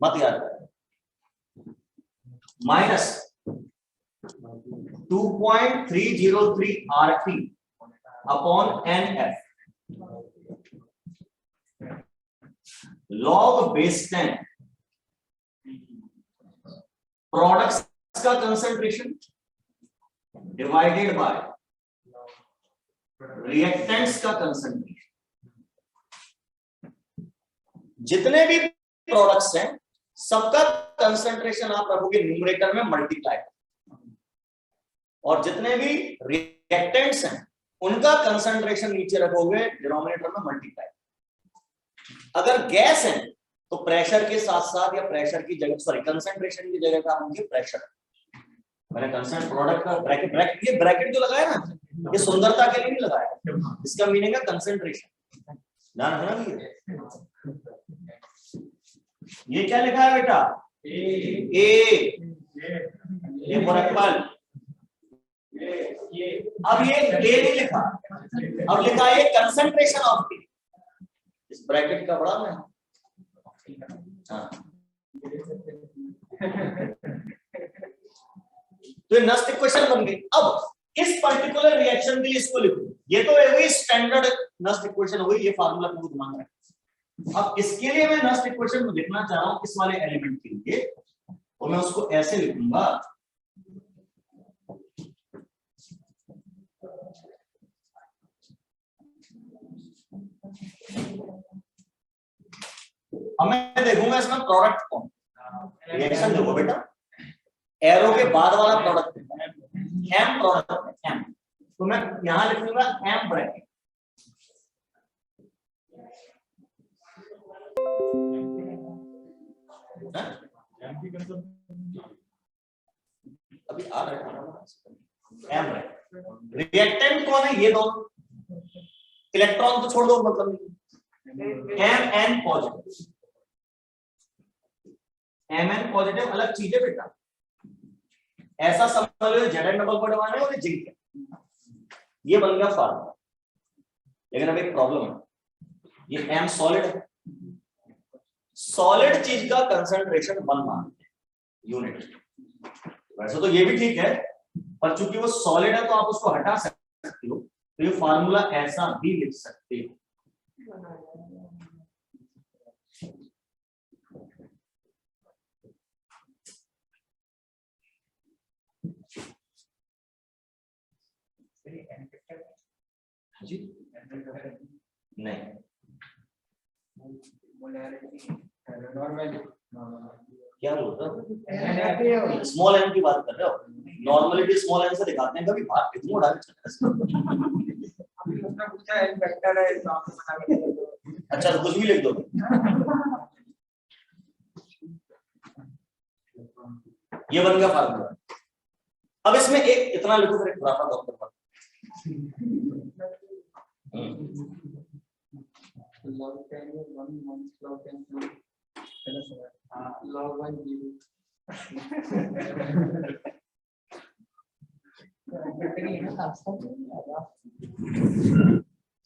मत याद। Minus 2.303 RT upon NF log base 10 products का कंसंट्रेशन डिवाइडेड बाय रिएक्टेंट्स का कंसंट्रेशन। जितने भी प्रोडक्ट्स हैं सबका कंसंट्रेशन आप रखोगे न्यूमरेटर में मल्टीप्लाई, और जितने भी रिएक्टेंट्स हैं उनका कंसंट्रेशन नीचे रखोगे डिनोमिनेटर में मल्टीप्लाई। अगर गैस है तो प्रेशर के साथ साथ या प्रेशर की जगह कंसंट्रेशन की जगह का होंगे प्रेशर। मैंने कंसंट प्रोडक्ट का ब्रैकेट ये ब्रैकेट जो लगाया ना, ये सुंदरता के लिए नहीं लगाया, इसका मीनिंग है कंसंट्रेशन। ध्यान रखना। ये क्या लिखा है बेटा? A for Apple. अब ये ए नहीं लिखा, अब लिखा है कंसंट्रेशन ऑफ टी। इस ब्रैकेट का बड़ा मैं हाँ। तो ये नस्ट इक्वेशन बन गई। अब इस पर्टिकुलर रिएक्शन के लिए इसको लिखो, ये तो वही स्टैंडर्ड नस्ट इक्वेशन हो गई, ये फार्मूला आपको दिमाग में। अब इसके लिए मैं नस्ट इक्वेशन लिखना चाह रहा हूं इस वाले एलिमेंट के लिए, और मैं उसको ऐसे लिखूंगा, अब मैं देखूंगा इसमें प्रोडक्ट कौन, रिएक्शन देखो बेटा, एरो के बाद वाला प्रोडक्ट एम प्रोडक्ट है एम, तो मैं यहां लिखूंगा एम ब्रैकेट। अभी आ रहा है एम ब्रैकेट। रिएक्टेंट कौन है, ये दोनों, इलेक्ट्रॉन तो छोड़ दो, मतलब M N positive, M N positive अलग चीज है बेटा, ऐसा समझ लो जेड डबल बॉन्ड बनाने और जिंक है, ये बन गया फार्मूला। लेकिन अब एक प्रॉब्लम है, ये एम सॉलिड है, सॉलिड चीज का कंसंट्रेशन 1 मानते हैं यूनिट। वैसे तो ये भी ठीक है, पर चूंकि वो सॉलिड है तो आप उसको हटा सकते हो, तो ये फार्मूला ऐसा भी लिख सकते हो। जी नहीं, क्या बोलते हो, स्मॉल एम की बात कर रहे हो, नॉर्मलिटी स्मॉल एम से दिखाते हैं, कभी बात कितनी उड़ा अच्छा तो कुछ भी लिख दो। ये बन गया फार्मूला। अब इसमें एक इतना लिखो, फिर एक खुराफा डॉक्टर पर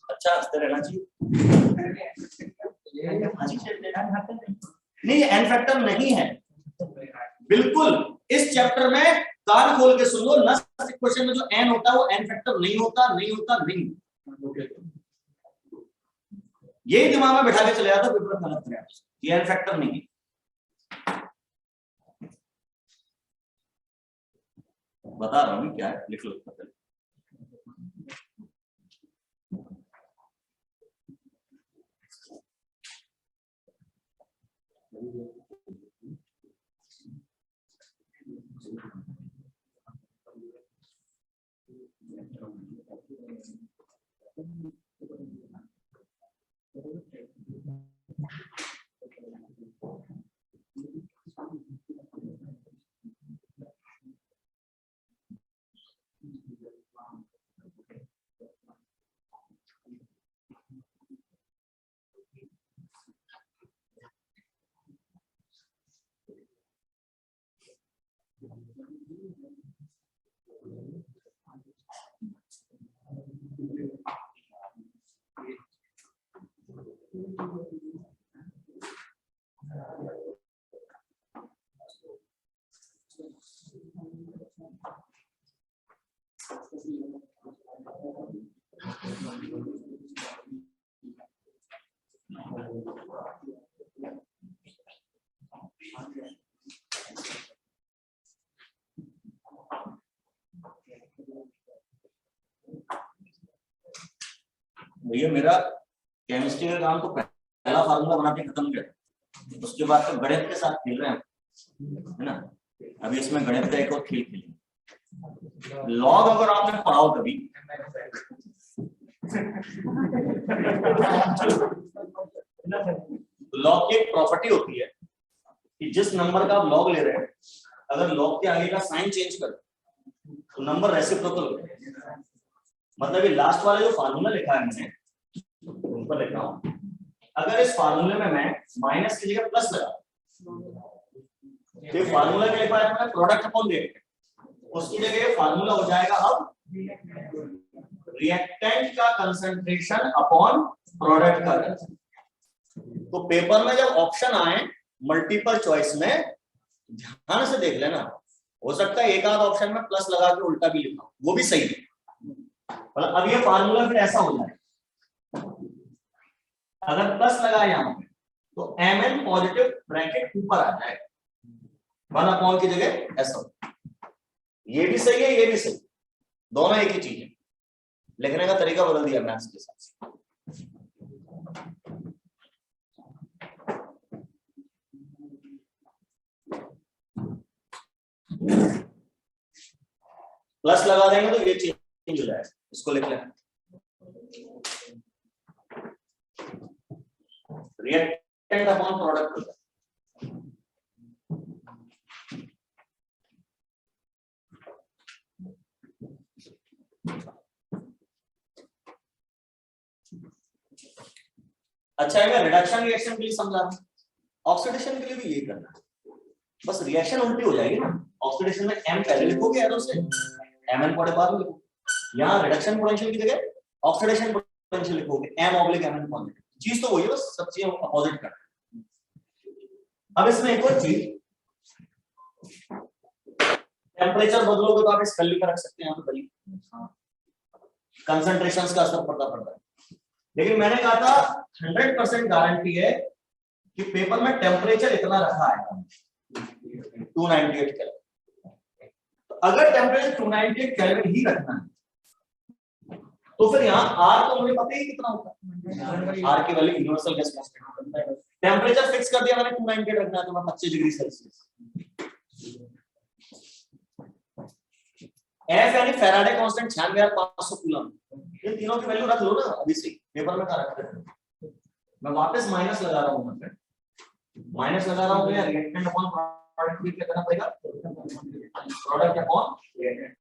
अच्छा हंसते रहना चाहिए। नहीं, एन फैक्टर नहीं है बिल्कुल। इस चैप्टर में कान खोल के सुन लो, नस्ट इक्वेशन में जो एन होता है वो एन फैक्टर नहीं होता, नहीं होता, नहीं। यही दिमाग में बिठा के चले जाता, पेपर गलत है, ये एन फैक्टर नहीं है। बता रहा हूं क्या है, लिख लो। भैया मेरा केमिस्ट्री का काम तो पहला फार्मूला बना के खत्म किया, उसके बाद तो गणित के साथ खेल रहे हैं, है ना। अभी इसमें गणित का एक और खेल खेलेंगे। लॉग अगर आपने पढ़ाओ कभी, लॉग की एक प्रॉपर्टी होती है कि जिस नंबर का आप लॉग ले रहे हैं, अगर लॉग के आगे का साइन चेंज कर तो नंबर रेसिप्रोकल होता है। मतलब ये लास्ट वाला जो फार्मूला लिखा है मैंने ऊपर लिखा हूं, अगर इस फार्मूले में मैं माइनस की जगह प्लस लगा तो फार्मूला क्या लिखा है, प्रोडक्ट अपॉन रिएक्टेंट, उसकी जगह फार्मूला हो जाएगा अब रिएक्टेंट का कंसंट्रेशन अपॉन प्रोडक्ट का कंसंट्रेशन। तो पेपर में जब ऑप्शन आए मल्टीपल चॉइस में ध्यान से देख लेना, हो सकता है एक आध ऑप्शन में प्लस लगा के उल्टा भी लिखा, वो भी सही है। मतलब अब ये फार्मूला फिर ऐसा हो जाए, अगर प्लस लगा यहां पे तो mn पॉजिटिव ब्रैकेट ऊपर आ जाए, 1 की जगह ऐसा हो। ये भी सही है, ये भी सही, दोनों एक ही चीज है, लिखने का तरीका बदल दिया मैथ्स के हिसाब से। प्लस लगा देंगे तो ये चेंज हो जाएगा, इसको लिख लें रिएक्टेंट अपॉन प्रोडक्ट हो जाए। अच्छा है, मैं रिडक्शन रिएक्शन के लिए समझा रहा हूं, ऑक्सीडेशन के लिए भी यही करना है, बस रिएक्शन उल्टी हो जाएगी ना। ऑक्सीडेशन में m पहले लिखोगे एरो से, mn पड़े बाद में लिखो। यहाँ रिडक्शन पोटेंशियल की जगह ऑक्सीडेशन पोटेंशियल लिखोगे, m/mn पॉजिटिव, चीज तो वही है, बस सब चीजें अपोजिट कर। अब इसमें एक और चीज, टेम्परेचर बदलोगे तो आप इस वैल्यू पर रख सकते हैं, यहाँ पे वैल्यू कंसंट्रेशंस का असर पड़ता है। लेकिन मैंने कहा था 100% गारंटी है कि पेपर में टेम्परेचर इतना रखा है 298 केल्विन। तो अगर टेम्परेचर 298 केल्विन ही रखना है तो फिर यहाँ R तो मुझे पता ही कितना होता है, R की value universal gas constant. Temperature fix कर दिया मैंने 298 रखना है, तो मैं 25 डिग्री सेल्सियस। F यानी फैराडे कांस्टेंट 96,500 कूलम। इन तीनों की वैल्यू रख लो ना अभी से, पेपर में क्या रखते हैं। मैं वापस माइनस लगा रहा हूं, मतलब माइनस लगा रहा हूं, तो रिएक्टेंट अपॉन प्रोडक्ट भी क्या करना पड़ेगा, प्रोडक्ट अपॉन रिएक्टेंट।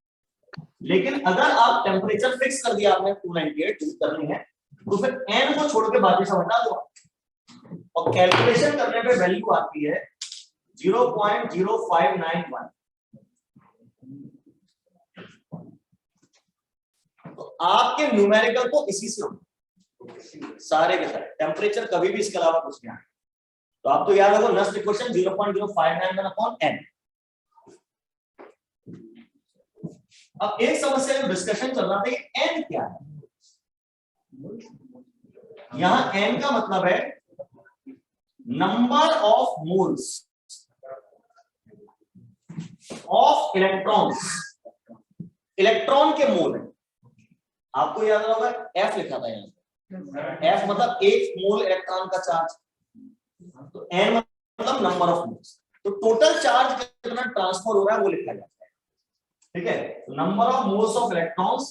लेकिन अगर आप टेम्परेचर फिक्स कर दिया आपने 298 करनी है, तो फिर n को छोड़ के बाकी सब हटा दो, और कैलकुलेशन करने पे वैल्यू आती है 0.0591। तो आपके न्यूमेरिकल तो इसी से होंगे सारे के सारे, टेम्परेचर कभी भी इसके अलावा कुछ नहीं आएगा। तो आप तो याद रखो नेक्स्ट इक्वेशन 0.0591 अपॉन n। अब एक समस्या में डिस्कशन चल रहा था कि n क्या है। यहां n का मतलब है number of moles of electrons, electron के मोल है। आपको याद होगा F लिखा था यहाँ पे, F मतलब एक मोल इलेक्ट्रॉन का चार्ज, तो n मतलब नंबर ऑफ मोल्स। तो टोटल चार्ज कितना ट्रांसफर हो रहा है वो लिखा जाता है, ठीक है। Number of moles of electrons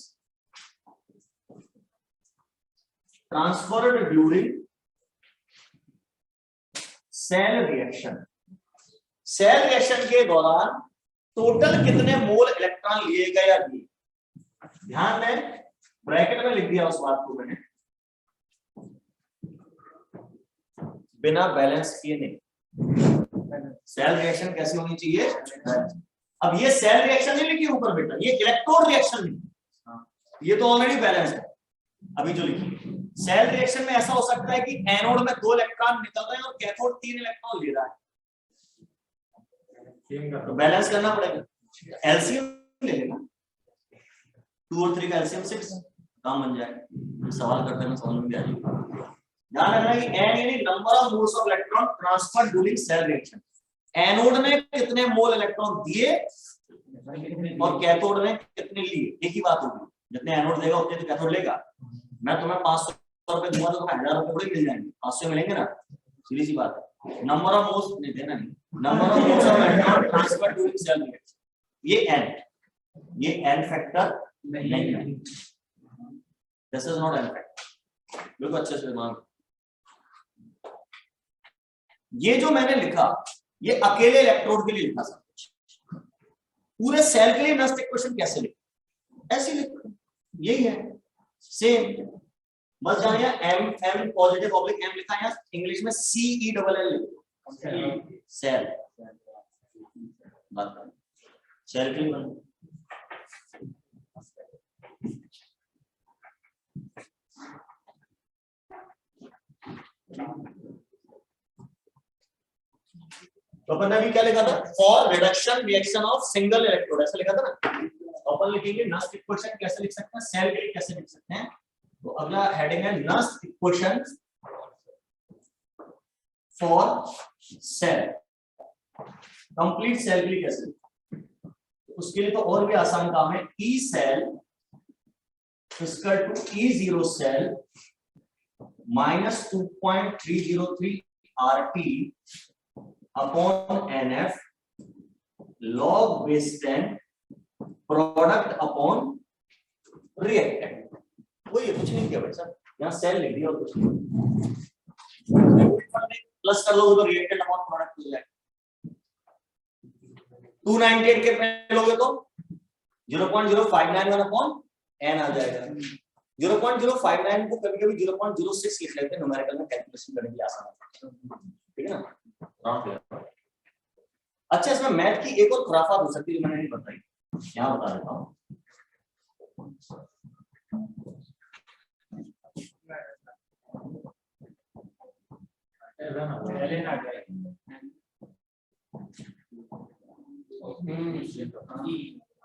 transferred during cell reaction. Cell reaction के दौरान टोटल कितने मोल इलेक्ट्रॉन लिए गए या दिए। ध्यान दें, ब्रैकेट में लिख दिया उस बात को मैंने, बिना बैलेंस किए नहीं। सेल रिएक्शन कैसी होनी चाहिए। अब ये सेल रिएक्शन नहीं लिखी ऊपर बेटा, ये इलेक्ट्रोड रिएक्शन नहीं, ये तो ऑलरेडी बैलेंस है। अभी जो लिखी सेल रिएक्शन में ऐसा हो सकता है कि एनोड में 2 इलेक्ट्रॉन निकल रहे हैं और कैथोड 3 इलेक्ट्रॉन ले रहा है, तो बैलेंस करना पड़ेगा। एलसीएम ले लेना, 2 और 3 का एलसीएम 6, काम बन जाएगा। सवाल करते हैं समझ में भी आ जाएगा। ध्यान रखना कि n यानी number of moles of electron transfer during cell reaction. Anode ने कितने मोल इलेक्ट्रॉन दिए और कैथोड ने कितने लिए, एक ही बात होगी। जितने एनोड देगा उतने तो कैथोड लेगा। मैं तुम्हें 500 रुपए दूंगा तो तुम्हें 1000 रुपए थोड़ी मिल जाएंगे, 500 मिलेंगे ना, सीधी सी बात है। नंबर ऑफ मोल्स नहीं देना, नहीं, number of moles of electron transfer during cell reaction, ये n फैक्टर नहीं है। This is not n factor. बिल्कुल अच्छे से दिमाग, ये जो मैंने लिखा ये अकेले इलेक्ट्रोड के लिए लिखा सब कुछ, पूरे सेल के लिए नेक्स्ट इक्वेशन कैसे लिखा, ऐसे लिखो, यही है सेम। बस जहां m पॉजिटिव ऑब्लिक m लिखा है, इंग्लिश में CELL लिखो, सेल। बात करें सेल के लिए तो अपन ने अभी क्या लिखा था, for reduction reaction of single electrode, ऐसा लिखा था ना। अपन लिखेंगे नस्ट इक्वेशन कैसे लिख सकते हैं, सेल के लिए कैसे लिख सकते हैं। तो अगला हेडिंग है Nernst equation for cell, complete cell के लिए कैसे। तो उसके लिए तो और भी आसान काम है, E cell equal to E zero cell minus 2.303 RT upon NF log base 10 product upon reactant. वो ये कुछ नहीं किया भाई साहब, यहाँ सेल लिख दिया और कुछ नहीं, प्लस कर लोगे तो रिएक्टेंट अपॉन प्रोडक्ट हो जाएगा। 298 के पे लोगे तो 0.0591 अपॉन n आ जाएगा। 0.059 को कभी कभी 0.06 लिख लेते हैं, न्यूमेरिकल में कैलकुलेशन करने के लिए आसान है, ठीक है ना। अच्छा, इसमें मैथ की एक और खुराफात हो सकती है जो मैंने नहीं बताई, यहाँ बता देता हूँ।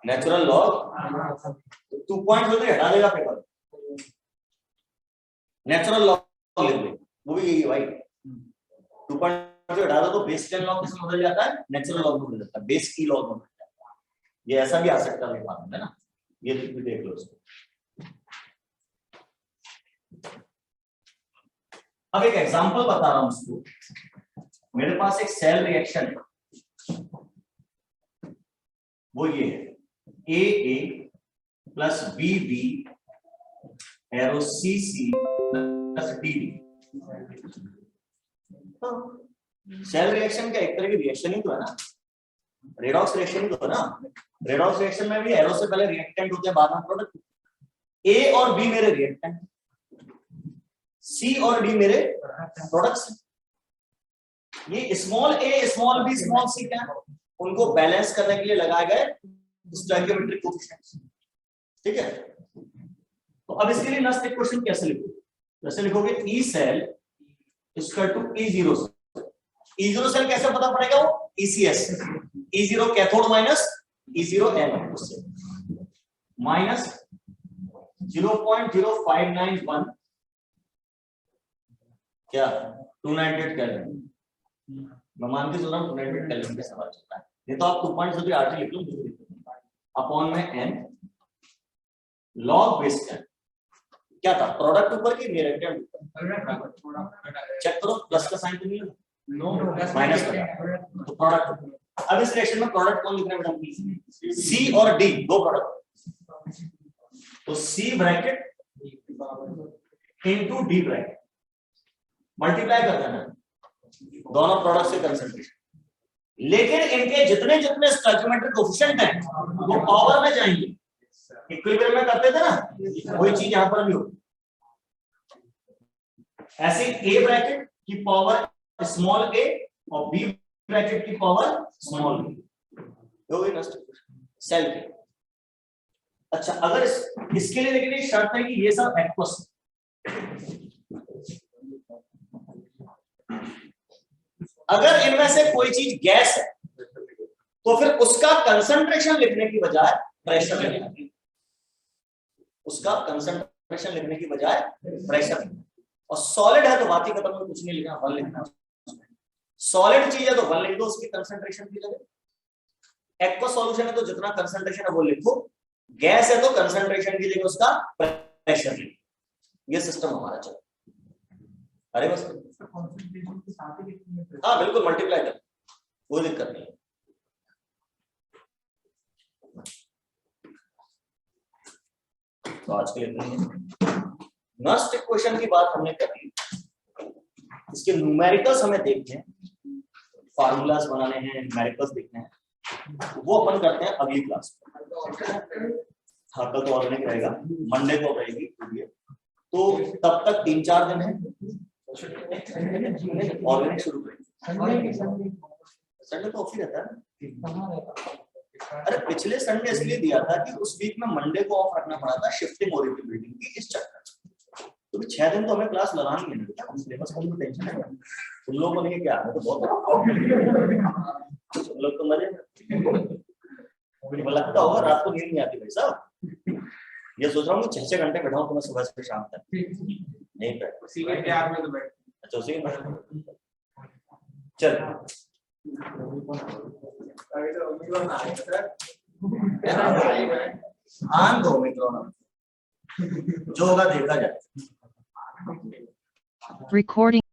नेचुरल लॉग 2.03 हटा देगा पेपर, नेचुरल लॉग लिख दे, वो भी यही है भाई। 2.0 हटा दो तो बेस 10 लॉग किसमें बदल जाता है, नेचुरल लॉग में बदल जाता है, बेस की लॉग में बदल जाता है। ये ऐसा भी आ सकता है ना, ये भी देख लो इसको। अब एक एग्जांपल बता रहा हूं उसको। मेरे पास एक सेल रिएक्शन है, वो ये है AA plus BB arrow CC plus DD। Cell reaction का एक तरह की रिएक्शन ही तो है ना, रेडॉक्स रिएक्शन ही तो है ना। रेडॉक्स रिएक्शन में भी एरो से पहले रिएक्टेंट होते हैं, बाद में प्रोडक्ट। A और B मेरे रिएक्टेंट, C और D मेरे प्रोडक्ट्स। ये small a small b small c क्या है, उनको बैलेंस करने के लिए लगाए गए स्टोइकियोमेट्रिक कोएफिशिएंट्स, ठीक है। तो अब इसके लिए नस्ट इक्वेशन कैसे लिखोगे, जैसे लिखोगे E cell equal to E0 cell. E0 cell कैसे पता पड़ेगा, वो ECS, E0 cathode minus E0 anode, उससे माइनस 0.0591 क्या 298 केल्विन। मैं मान के चल रहा हूँ 298 केल्विन का सवाल चलता है, ये तो आप 2.03 RT लिख लो, अपॉन में n log बेस 10। क्या था, प्रोडक्ट ऊपर की रिएक्टेंट ऊपर, चेक करो प्लस का साइन तो नहीं है, माइनस का, तो प्रोडक्ट। अब इस रिएक्शन में प्रोडक्ट कौन लिखना है बेटा, C और D, दो प्रोडक्ट, तो C bracket into D bracket, multiply कर देना दोनों प्रोडक्ट से कंसंट्रेशन। लेकिन इनके जितने जितने स्टोइकियोमेट्रिक कोएफिशिएंट हैं वो पावर में जाएंगे, इक्विलिब्रियम में करते थे ना, वही चीज यहां पर भी होगी। ऐसे A ब्रैकेट की पावर स्मॉल a और B ब्रैकेट की पावर स्मॉल b, हो गई नस्ट सेल की। अच्छा, अगर इसके लिए लेकिन एक शर्त है कि ये सब एक्वस, अगर इनमें से कोई चीज गैस है तो फिर उसका कंसंट्रेशन लिखने की बजाय प्रेशर लिखना है, उसका कंसंट्रेशन लिखने की बजाय प्रेशर लिखना। और सॉलिड है तो बात ही खत्म, कुछ नहीं लिखना, 1 लिखना। सॉलिड चीज है तो 1 लिख दो उसकी कंसंट्रेशन की जगह। एक्वा सॉल्यूशन है तो जितना कंसंट्रेशन है वो लिखो, गैस है तो कंसंट्रेशन की जगह उसका प्रेशर लिखो। ये सिस्टम हमारा चल, अरे बस हाँ बिल्कुल मल्टीप्लाई कर, कोई दिक्कत नहीं। तो आज के लिए नस्ट इक्वेशन की बात हमने कर ली, इसके न्यूमेरिकल्स हमें देखने हैं, फार्मूलाज बनाने हैं, न्यूमेरिकल्स देखने हैं, वो अपन करते हैं अगली क्लास में। हाँ कल तो ऑर्गेनिक रहेगा, मंडे को रहेगी, तो तब तक 3-4 दिन है ऑर्गेनिक शुरू करेंगे। संडे तो ऑफ ही रहता है। अरे पिछले संडे इसलिए दिया था कि उस वीक में मंडे को ऑफ रखना पड़ा था, शिफ्टिंग हो रही थी बिल्डिंग की, इस चक्कर में। तो 6 दिन तो हमें क्लास लगानी है क्या, सिलेबस का भी टेंशन है तुम लोगों को नहीं, क्या मैं तो बहुत तुम लोग तो मजे में, मुझे लगता होगा रात को नींद नहीं आती भाई साहब, ये सोच रहा हूँ 6-6 घंटे बैठाऊं तुम्हें सुबह से शाम तक, नहीं बैठ उसी के प्यार में तो बैठ। अच्छा उसी चल अभी तो ओमिक्रॉन आ गया सर। आन दो ओमिक्रॉन, जो होगा देखा जाए। Recording